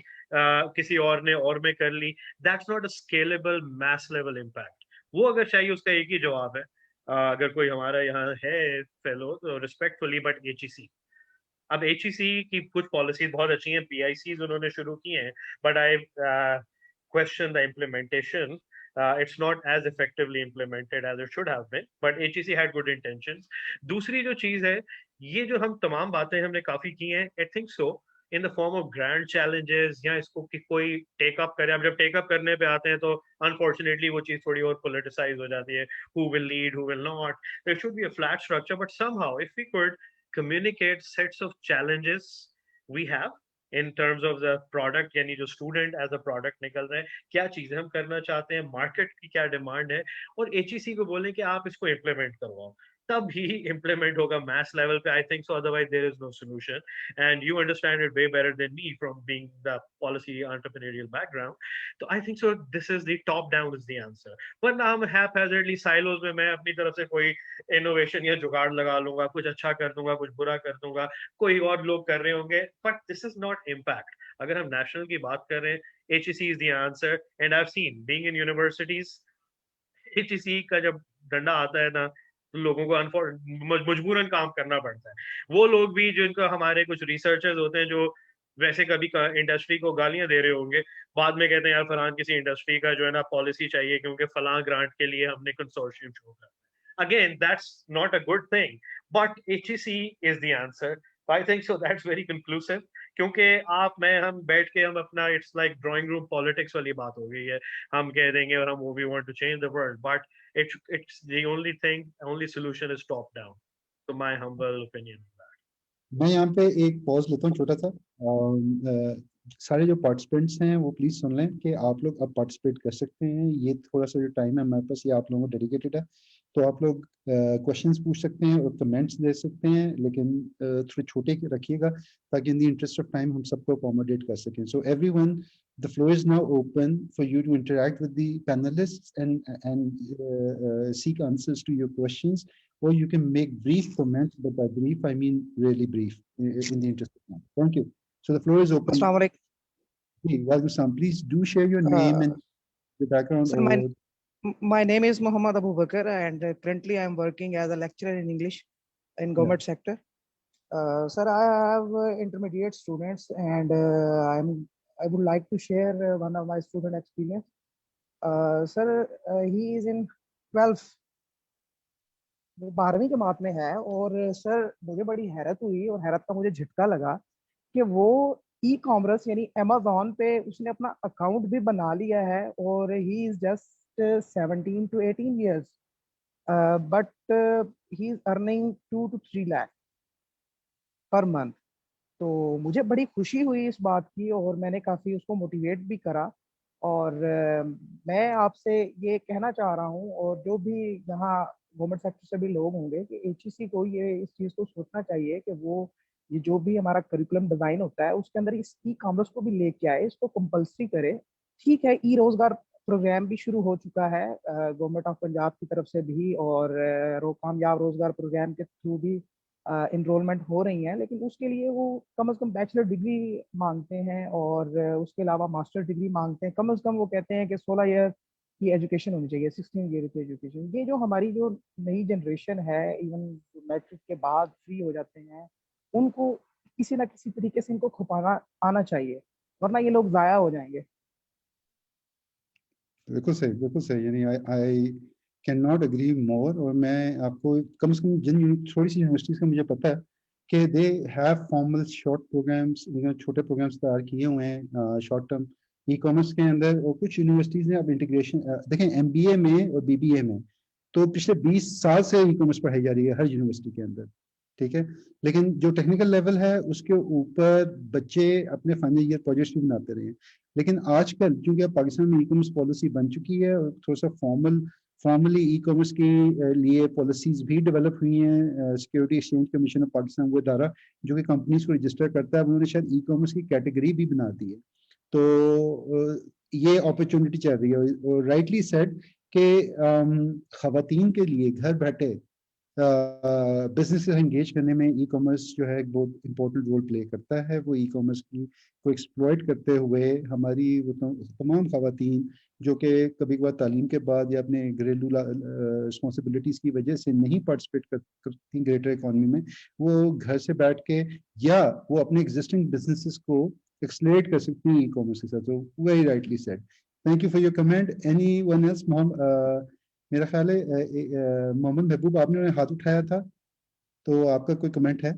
किसी और ने और में कर ली, that's not a scalable mass level impact. वो अगर चाहिए उसका एक ही जवाब है, अगर कोई हमारा यहाँ है फेलो तो रिस्पेक्टफुली, बट HEC। अब HEC की कुछ पॉलिसीज बहुत अच्छी हैं, PICs उन्होंने शुरू की हैं, but I question the implementation. It's not as effectively implemented as it should have been, but HEC had good intentions। दूसरी जो चीज है, ये जो हम तमाम बातें हमने काफी की हैं, I think so in the form of grand challenges, या इसको कि कोई टेक अप करे। अब जब टेक अप करने पे आते हैं तो अनफॉर्चुनेटली वो चीज थोड़ी और पोलिटिसाइज हो जाती है, who will lead, who will not। There should be a flat structure, but somehow if we could communicate sets of challenges we have in terms of the product, यानी जो student as a product निकल रहे हैं, क्या चीजें हम करना चाहते हैं, market की क्या demand है, और HEC को बोलें कि आप इसको implement करवाओ, तब ही implement होगा mass level पे. I think so, otherwise there is no solution. And you understand it way better than me from being the policy entrepreneurial background. So I think so this is the top down is the answer. But now I'm haphazardly silos में मैं अपनी तरफ से कोई innovation या जुगाड़ लगा लूंगा, कुछ अच्छा कर दूंगा, कुछ बुरा कर दूंगा, कोई और लोग कर रहे होंगे. But this is not impact. अगर हम national की बात कर रहे हैं, HEC is the answer. And I've seen being in universities, HEC का जब डंडा आता है ना, तो लोगों को मजबूरन काम करना पड़ता है. वो लोग भी जिनको हमारे कुछ रिसर्चर्स होते हैं जो वैसे कभी इंडस्ट्री को गालियां दे रहे होंगे, बाद में कहते हैं यार फरहान किसी इंडस्ट्री का जो है ना पॉलिसी चाहिए क्योंकि फलां ग्रांट के लिए हमने कंसोर्शियम शुरू कर. Again, that's not a good thing, but HEC is the answer. I think so that's very conclusive. क्योंकि आप मैं हम बैठ के हम अपना it's like drawing room politics वाली बात हो गई है. हम कह देंगे और हम we want to change the world, but it's the only thing, only solution is top down. So my humble opinion. मैं यहाँ पे एक पॉज लेता हूँ छोटा सा. सारे जो पार्टिसिपेंट्स हैं वो प्लीज सुन लें कि आप लोग अब पार्टिसिपेट कर सकते हैं. ये थोड़ा सा जो टाइम है हमारे पास ये आप लोगों को डेडिकेटेड है, तो आप लोग क्वेश्चंस पूछ सकते हैं और कमेंट्स दे सकते हैं, लेकिन थोड़े छोटे रखिएगा ताकि in the interest of time हम सबको अकोमोडेट कर सकें. So everyone, the floor is now open for you to interact with the panelists and seek answers to your questions, or you can make brief comments, but by brief I mean really brief in the interest of time. Thank you. So the floor is open. Assalamu alaikum. Welcome, Sam. Please do share your name and the background. Sir, my name is Muhammad Abu Bakr, and currently I am working as a lecturer in English in government sector. Sir, I have intermediate students, and I would like to share one of my student experience. Sir, he is in 12th, 12वीं जमात में है, और sir मुझे बड़ी हैरत हुई और हैरत का मुझे झटका लगा कि वो ई कॉमर्स यानी अमेज़न पे उसने अपना अकाउंट भी बना लिया है, और he is just 17 to 18 years, but he is earning 2 to 3 lakh per month. तो मुझे बड़ी खुशी हुई इस बात की, और मैंने काफ़ी उसको मोटिवेट भी करा. और मैं आपसे ये कहना चाह रहा हूँ, और जो भी यहाँ गवर्नमेंट सेक्टर से भी लोग होंगे, कि HEC को ये इस चीज़ को सोचना चाहिए कि वो ये जो भी हमारा करिकुलम डिज़ाइन होता है उसके अंदर इस ई कॉमर्स को भी लेके आए, इसको कंपल्सरी करे. ठीक है, ई रोज़गार प्रोग्राम भी शुरू हो चुका है गवर्नमेंट ऑफ पंजाब की तरफ से भी, और कामयाब रोज़गार प्रोग्राम के थ्रू भी इनरोलमेंट हो रही हैं, लेकिन उसके लिए वो कम से कम बैचलर डिग्री मांगते हैं, और उसके अलावा मास्टर डिग्री मांगते हैं. कम से कम वो कहते हैं कि 16 ईयर की एजुकेशन होनी चाहिए, 16 ईयर की एजुकेशन. ये जो हमारी जो नई जनरेशन है, इवन मैट्रिक के बाद फ्री हो जाते हैं, उनको किसी ना किसी तरीके से इनको खुपाना आना चाहिए, वरना ये लोग ज़ाया हो जाएंगे. बिल्कुल सही, बिल्कुल सही. यानी I can not agree more. और मैं आपको कम से कम जिन थोड़ी सी यूनिवर्सिटीज़ का मुझे पता है कि they have formal short programmes, छोटे प्रोग्राम्स तैयार किए हुए हैं शॉर्ट टर्म ई कॉमर्स के अंदर. और कुछ यूनिवर्सिटीज़ ने अब इंटीग्रेशन देखें, MBA में और BBA में तो पिछले 20 साल से ई कॉमर्स पढ़ाई जा रही है हर यूनिवर्सिटी के अंदर, ठीक है. लेकिन जो टेक्निकल लेवल है उसके ऊपर बच्चे अपने फाइनल ईयर प्रोजेक्ट्स भी बनाते रहे हैं. लेकिन आजकल क्योंकि अब पाकिस्तान में ई कॉमर्स पॉलिसी बन चुकी है, और थोड़ा सा फॉर्मली ई कॉमर्स के लिए पॉलिसीज भी डेवलप हुई हैं. Security exchange commission of Pakistan वो इदारा जो कि कंपनीज को रजिस्टर करता है, उन्होंने शायद ई कॉमर्स की कैटेगरी भी बना दी है. तो ये अपॉर्चुनिटी चल रही है. और राइटली सेड कि खवातीन के लिए घर बैठे बिजनेस से एंगेज करने में ई कॉमर्स जो है एक बहुत इंपॉर्टेंट रोल प्ले करता है. वो ई कॉमर्स को एक्सप्लॉइट करते हुए हमारी वो तमाम खवातीन जो कि कभी कभार तालीम के बाद या अपने घरेलू रिस्पॉन्सिबिलिटीज़ की वजह से नहीं पार्टिसिपेट करती ग्रेटर इकॉनमी में, वो घर से बैठ के या वो अपने एग्जिस्टिंग बिजनेसेस को एक्सलेट कर सकती हैं ई कॉमर्स के साथ. तो very rightly said. Thank you for your comment. Anyone else? मेरा ख्याल है मोहम्मद महबूब आपने हाथ उठाया था, तो आपका कोई कमेंट है?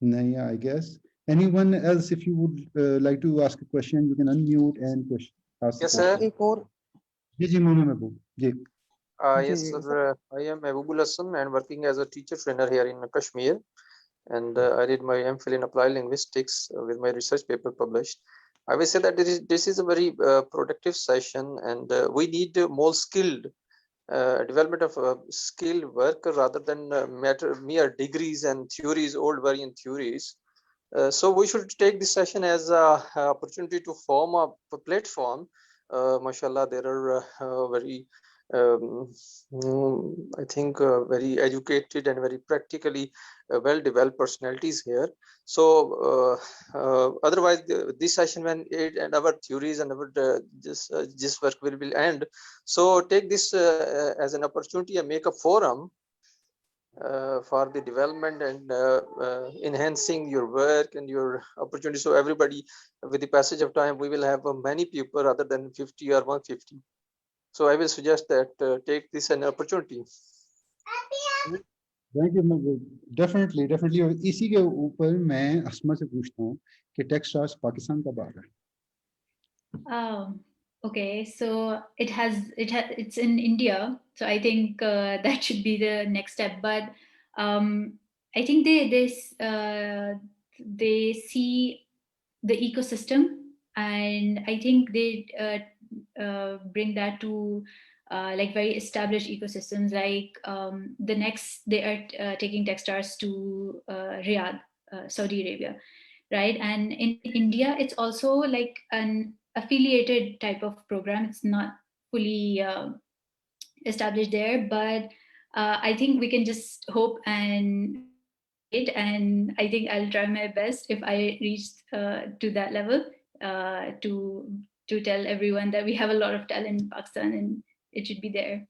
नहीं, I guess. Anyone else, if you would like to ask a question, you can unmute and question. Yes, sir. एक और जी मोहम्मद महबूब जी. जी Yes, sir. I am Abubul Hassan and working as a teacher trainer here in Kashmir. And I did my MPhil in Applied Linguistics with my research paper published. I will say that this is a very productive session, and we need more skilled development of skilled work rather than mere degrees and theories, old variant theories. So we should take this session as an opportunity to form a platform. Mashallah, there are very, I think, very educated and very practically well-developed personalities here. So otherwise, this session when it and our theories and our this work will end. So take this as an opportunity and make a forum for the development and enhancing your work and your opportunity. So everybody, with the passage of time, we will have many people rather than 50 or 150. So I will suggest that take this an opportunity. Thank you. Definitely. और इसी के ऊपर मैं अस्मा से पूछता हूँ कि टेक्सटार्स पाकिस्तान कब आ रहा है? Okay, so it's in India, so I think that should be the next step. But I think they see the ecosystem, and I think they bring that to like very established ecosystems. Like the next, they are taking Techstars to Riyadh, Saudi Arabia, right? And in India, it's also like an affiliated type of program. It's not fully established there, but I think we can just hope and wait. And I think I'll try my best if I reach to that level to tell everyone that we have a lot of talent in Pakistan and it should be there.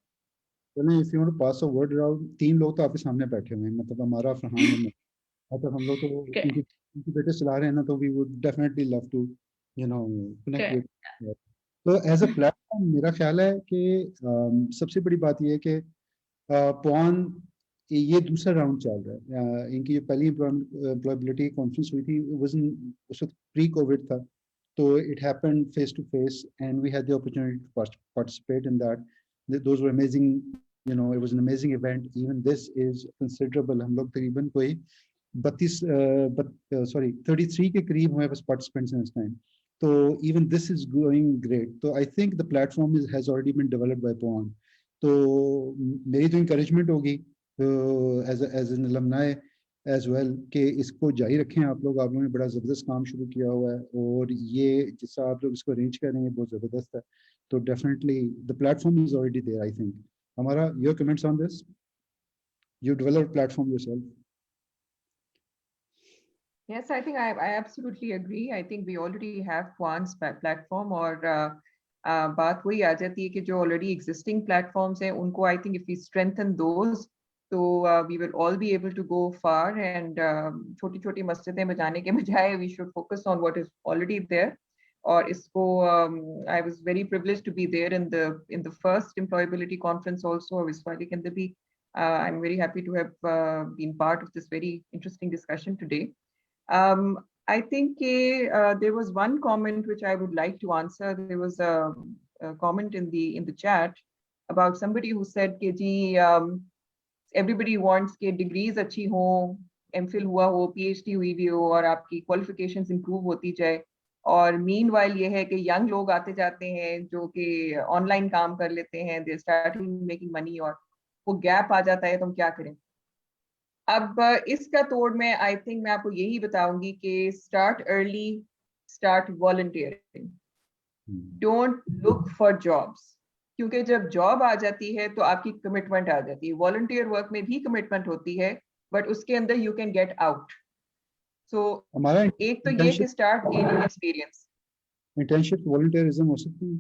If you want to pass a word around, 3 लोग तो आपके सामने बैठे हुए हैं, मतलब अमारा, फरहान और मैं। मतलब हम लोग तो उनकी बेटे चला रहे हैं ना, तो we would definitely love to, you know, connect with. तो as a platform मेरा ख्याल है कि सबसे बड़ी बात ये है कि PUAN ये दूसरा राउंड चल रहा है। इनकी जो पहली एम्प्लॉयबिलिटी कॉन्फ्रेंस हुई थी उस वक्त प्री कोविड था, तो it happened face to face and we had the opportunity to participate in that. Those were amazing, you know, it was an amazing event. Even this is considerable. हम लोग तकरीबन कोई 33 के करीब हमारे पास participants हैं इस time. So even this is going great. So I think the platform has already been developed by PUAN. तो मेरी तो encouragement होगी as an alumni as well कि इसको जारी रखें आप लोगों ने बड़ा ज़बरदस्त काम शुरू किया हुआ है, और ये जिस आप लोग इसको अरेंज करेंगे बहुत ज़बरदस्त है. तो definitely the platform is already there, I think. Ammara, your comments on this? You developed platform yourself. Yes, I think I absolutely agree. I think we already have PUAN's platform, और बात वही आ जाती है कि जो already existing platforms हैं उनको I think if we strengthen those, so we will all be able to go far. And छोटी-छोटी मस्जिदें बजाने के बजाय we should focus on what is already there. और इसको I was very privileged to be there in the first employability conference also. और इस वाले के अंदर भी I'm very happy to have been part of this very interesting discussion today. I think there was one comment which I would like to answer. There was a comment in the chat about somebody who said कि जी everybody wants कि degrees अच्छी हो, MPhil हुआ हो, PhD हुई भी हो, और आपकी qualifications improve होती जाए. और meanwhile ये है कि young लोग आते जाते हैं जो कि online काम कर लेते हैं, they starting making money, और वो gap आ जाता है, तो हम क्या करें? अब इसका तोड़ में आई थिंक मैं आपको यही बताऊंगी कि start early, start volunteering, don't look for jobs, क्योंकि जब जॉब आ जाती है तो आपकी कमिटमेंट आ जाती है. वॉलंटियर वर्क में भी कमिटमेंट होती है, बट उसके अंदर यू कैन गेट आउट. सो एक तो ये कि start gaining experience. Internship volunteerism हो सकती है.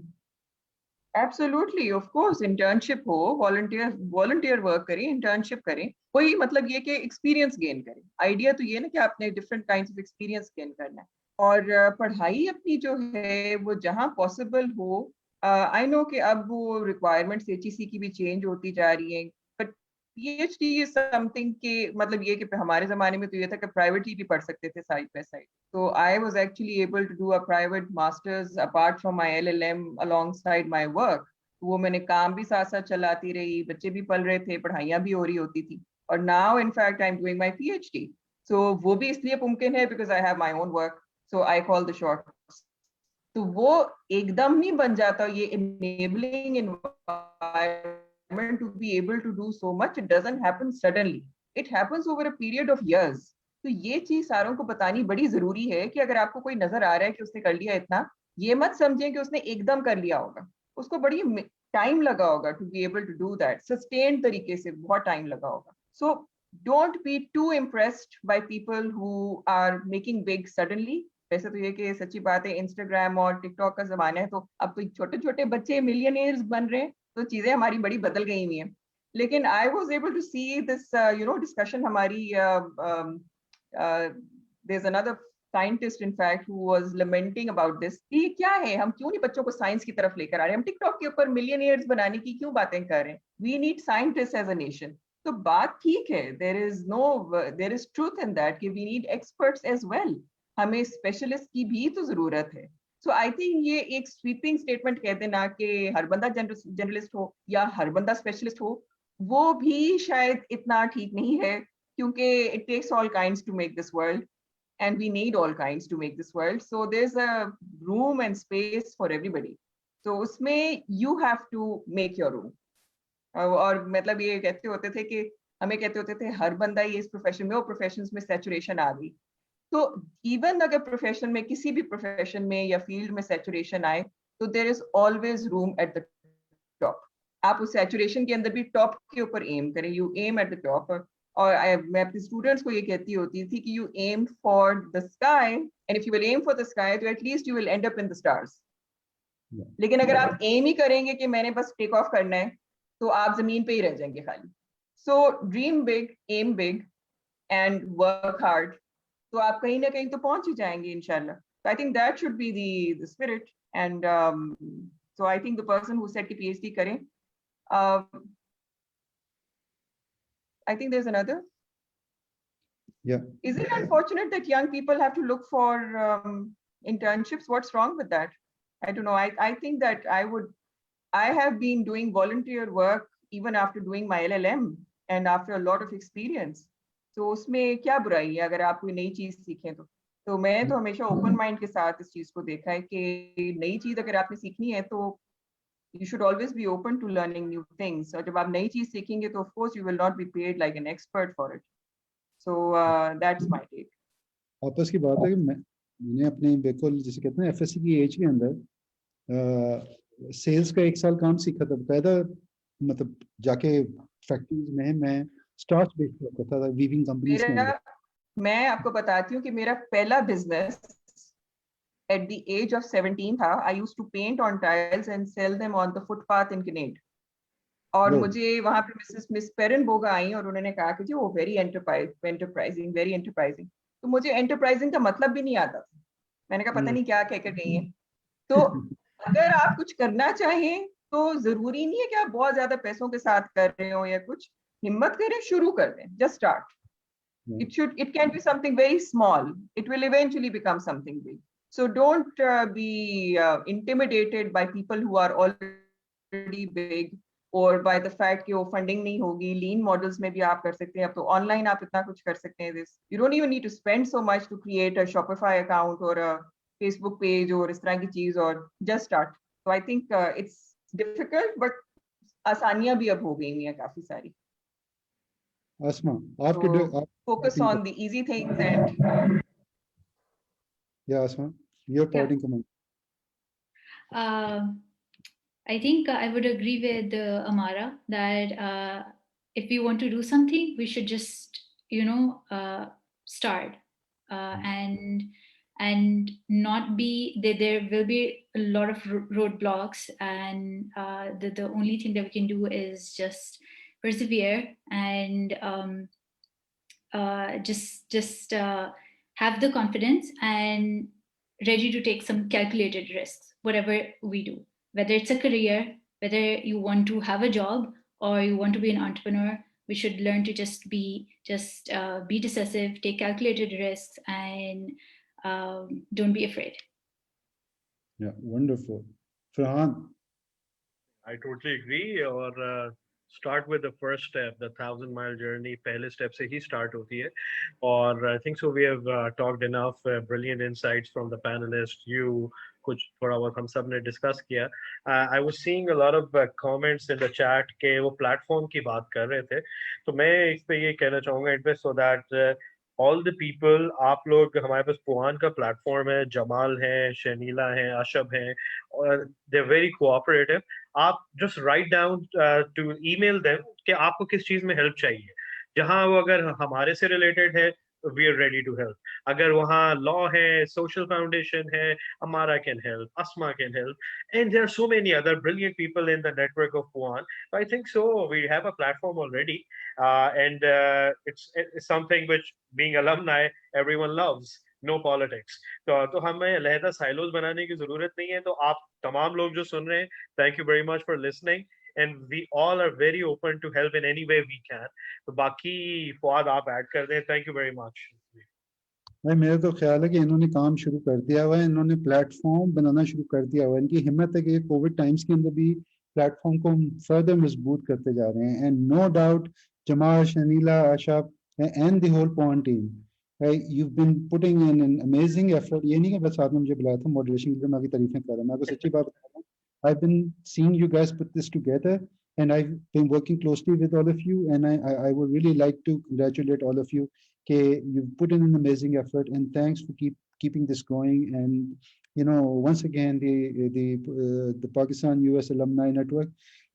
एब्सोल्युटली, ऑफ कोर्स, इंटर्नशिप हो, वॉलंटियर वर्क करें, इंटर्नशिप करें, वही मतलब ये कि एक्सपीरियंस गेन करें. आइडिया तो ये ना कि आपने different kinds of experience gain करना है. और पढ़ाई अपनी जो है वो जहाँ पॉसिबल हो. आई नो कि अब वो रिक्वायरमेंट्स HEC की भी चेंज होती जा रही हैं, बट PhD इज समथिंग के मतलब ये कि हमारे ज़माने में तो ये था कि प्राइवेटली भी पढ़ सकते थे side by side. So I was actually able to do a private master's apart from my LLM alongside my work, वो मैंने काम भी साथ साथ चलाती रही, बच्चे भी पल रहे थे, पढ़ाइयाँ भी हो रही होती थी, और now in fact I am doing my PhD. So वो भी इसलिए मुमकिन है because I have my own work, so I call the shots. तो वो एकदम नहीं बन जाता, ये enabling environment to be able to do so much, it doesn't happen suddenly, it happens over a period of years. तो ये चीज सारों को बतानी बड़ी जरूरी है कि अगर आपको कोई नजर आ रहा है कि उसने कर लिया इतना, ये मत समझें कि उसने एकदम कर लिया होगा, उसको बड़ी टाइम लगा होगा to be able to do that, sustain तरीके से बहुत टाइम लगा होगा। So don't be too impressed by people who are making big suddenly. वैसे तो ये कि सच्ची बात है, इंस्टाग्राम और टिकटॉक का जमाना है, तो अब तो छोटे छोटे बच्चे मिलियनियर्स बन रहे हैं, तो चीजें हमारी बड़ी बदल गई हुई हैं। लेकिन I was able to see this discussion हमारी, there is another scientist in fact who was lamenting about this कि क्या है, हम क्यों नहीं बच्चों को साइंस की तरफ लेकर आ रहे हैं, हम टिकटॉक के ऊपर मिलियनियर्स बनाने की क्यों बातें कर रहे हैं, we need scientist as a nation. तो बात ठीक है, there is truth in that कि we need experts as well, हमें स्पेशलिस्ट की भी तो जरूरत है। सो आई थिंक ये एक स्वीपिंग स्टेटमेंट कह देना कि हर बंदा जर्नलिस्ट हो या हर बंदा स्पेशलिस्ट हो, वो भी शायद इतना ठीक नहीं है, क्योंकि it takes all kinds to make this world and we need all kinds to make this world, so there's a room and space for everybody, so usme you have to make your room। और मतलब ये कहते होते थे कि हमें कहते होते थे हर बंदा ये इस प्रोफेशन में, वो प्रोफेशंस में सैचुरेशन आ गई, तो इवन अगर प्रोफेशन में, किसी भी प्रोफेशन में या फील्ड में सैचुरेशन आए, तो there is always room at the top. आप उस सैचुरेशन के अंदर भी टॉप के ऊपर एम करें, you aim at the top. और मैं अपने स्टूडेंट्स को ये कहती होती थी कि you aim for the sky, and if you will aim for the sky तो at least you will end up in the stars. लेकिन अगर आप एम ही करेंगे कि मैंने बस टेक ऑफ करना है, तो आप जमीन पे ही रह जाएंगे खाली। So dream big, aim big and work hard, तो आप कहीं ना कहीं तो पहुंच ही जाएंगे इंशाल्लाह। So I think that should be the spirit, and so I think the person who said कि PhD करें, I think there's another. Yeah. Is it unfortunate that young people have to look for internships? What's wrong with that? I don't know. I think that I have been doing volunteer work even after doing my LLM and after a lot of experience. तो उसमें क्या बुराई है अगर आप कोई नई चीज सीखें तो मैं तो हमेशा ओपन माइंड के साथ इस चीज को देखा है कि नई चीज अगर आपने सीखनी है तो you should always be open to learning new things, और जब आप नई चीज सीखेंगे तो of course you will not be paid like an expert for it. So that's my take. आपस की बात है कि मैंने अपने बिल्कुल जैसे कहते हैं एफएससी की एज के अंदर सेल्स का 1 साल काम सीखा था, पैदा मतलब जाके फैक्ट्रीज में मैं स्टार्च बेच करता था वीविंग कंपनीज के अंदर। मैं आपको बताती हूँ कि मेरा पहला business at the age of 17 था। I used to paint on tiles and sell them on the footpath in Kinnaid. और मुझे वहाँ पे मिस पेरनबोगा आई और उन्होंने कहा कि जी वो वेरी एंटरप्राइजिंग, वेरी एंटरप्राइजिंग। तो मुझे एंटरप्राइजिंग का मतलब भी नहीं आता था, मैंने कहा पता नहीं क्या कहकर गई है। तो अगर आप कुछ करना चाहें तो जरूरी नहीं है कि आप बहुत ज्यादा पैसों के साथ कर रहे हो या कुछ, हिम्मत करें, शुरू कर दें, just start. It can be something very small, it will eventually become something big. So don't be intimidated by people who are already big or by the fact कि वो funding नहीं होगी। Lean models में भी आप कर सकते हैं, अब तो online आप इतना कुछ कर सकते हैं। This you don't even need to spend so much to create a Shopify account or a Facebook page और इस तरह की चीज, और just start. So I think it's difficult but आसानियां भी अब हो गई हैं काफी सारी। Asma, आपके focus on the easy things and yeah, Asma, your parting comment. I think I would agree with Ammara that if we want to do something, we should just start and not be there will be a lot of roadblocks, and the only thing that we can do is just persevere and just have the confidence and ready to take some calculated risks, whatever we do, whether it's a career, whether you want to have a job or you want to be an entrepreneur. We should learn to just be decisive, take calculated risks, and don't be afraid. Yeah, wonderful. Farhan. I totally agree. और start with the first step, the 1,000-mile journey. पहले step से ही start होती है. और I think so we have talked enough brilliant insights from the panelists. You कुछ थोड़ा बहुत हम सब ने discuss किया. I was seeing a lot of comments in the chat के वो platform की बात कर रहे थे. तो मैं इस पे ये कहना चाहूँगा इन पे so that all the people, आप लोग हमारे पास पुआन का प्लेटफॉर्म है, जमाल है, शनीला है, अशब है, और they're very cooperative. आप just write down to email them कि आपको किस चीज में हेल्प चाहिए. जहां वो अगर हमारे से रिलेटेड है, we are ready to help. अगर वहाँ लॉ है, social foundation है, Ammara can help, Asma can help, and there are so many other brilliant people in the network of PUAN. So I think so we have a platform already, and it's something which being alumni everyone loves. No politics. तो हमें अलहदा silos बनाने की जरूरत नहीं है. तो आप तमाम लोग जो सुन रहे हैं, thank you very much for listening. And we all are very open to help in any way we can. तो बाकी फवाद आप ऐड कर दें. Thank you very much. भाई मेरा तो ख्याल है कि इन्होंने काम शुरू कर दिया हुआ है, इन्होंने प्लेटफॉर्म बनाना शुरू कर दिया हुआ है. इनकी हिम्मत है कि कोविड टाइम्स के अंदर भी प्लेटफॉर्म को फर्दर मजबूत करते जा रहे हैं. And no doubt Jamal, Shanila, Asha and the whole pawn team, you've been putting in an amazing effort. ये नहीं कि बस आपने मुझे बुलाया था मॉडरेशन के लिए, मैं आपकी तारीफें कर रहा हूँ. मैं आपको सच्ची बात बता रहा हूँ. I've been seeing you guys put this together, and I've been working closely with all of you, and I would really like to congratulate all of you. Okay, you've put in an amazing effort, and thanks for keeping this going. And you know, once again, the Pakistan-U.S. Alumni Network,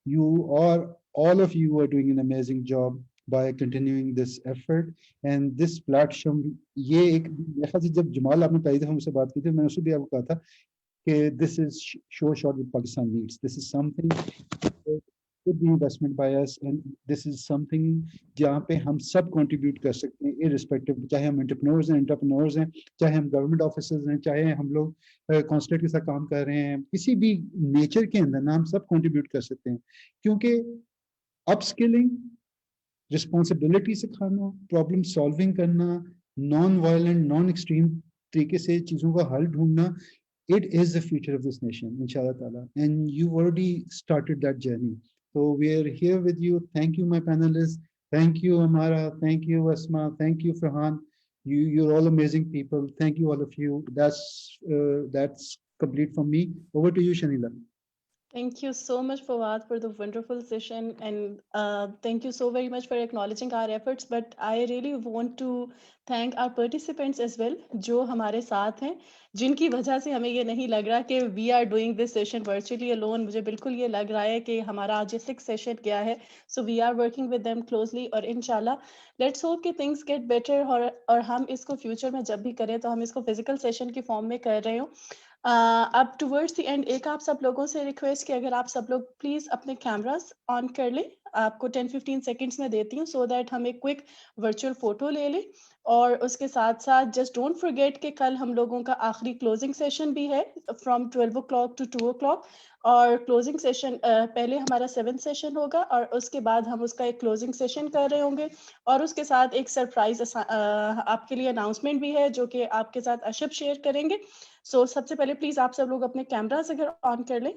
you are, all of you are doing an amazing job by continuing this effort. And this platform, ये एक मेरे ख्याल से जब जमाल आपने पहली दफा मुझसे बात की थी, मैंने उससे भी आपको कहा था कि this is sure shot with Pakistan needs. This is something could be investment by us, and this is something जहाँ पे हम सब contribute कर सकते हैं, irrespective, चाहे हम entrepreneurs हैं, चाहे हम government officers हैं, चाहे हम लोग consulate के साथ काम कर रहे हैं, किसी भी nature के अंदर ना हम सब contribute कर सकते हैं. क्योंकि upskilling, responsibility सिखाना, problem solving करना, non-violent, non-extreme तरीके से चीज़ों का हल ढूंढना, it is the future of this nation, inshallah ta'ala. And you've already started that journey. So we are here with you. Thank you, my panelists. Thank you, Ammara. Thank you, Asma. Thank you, Farhan. You're all amazing people. Thank you, all of you. That's complete from me. Over to you, Shanila. Thank you so much, Fouad, for the wonderful session, and thank you so very much for acknowledging our efforts. But I really want to thank our participants as well, जो हमारे साथ हैं, जिनकी वजह से हमें ये नहीं लग रहा कि we are doing this session virtually alone. मुझे बिल्कुल ये लग रहा है कि हमारा आज 6th session गया है, so we are working with them closely. और इंशाल्लाह let's hope कि things get better, और हम इसको future में जब भी करें तो हम इसको physical session की form में कर रहे हो. अब टुवर्ड्स द एंड एक आप सब लोगों से रिक्वेस्ट कि अगर आप सब लोग प्लीज अपने कैमरास ऑन कर लें. आपको 10-15 सेकंड्स में देती हूँ सो दैट हम एक क्विक वर्चुअल फोटो ले लें. और उसके साथ साथ जस्ट डोंट फॉरगेट कि कल हम लोगों का आखिरी क्लोजिंग सेशन भी है फ्रॉम 12 o'clock to 2 o'clock. और क्लोजिंग सेशन पहले हमारा 7th सेशन होगा और उसके बाद हम उसका एक क्लोजिंग सेशन कर रहे होंगे. और उसके साथ एक सरप्राइज आपके लिए अनाउंसमेंट भी है जो कि आपके साथ अशब शेयर करेंगे. सो सबसे पहले प्लीज आप सब लोग अपने कैमरास अगर ऑन कर लें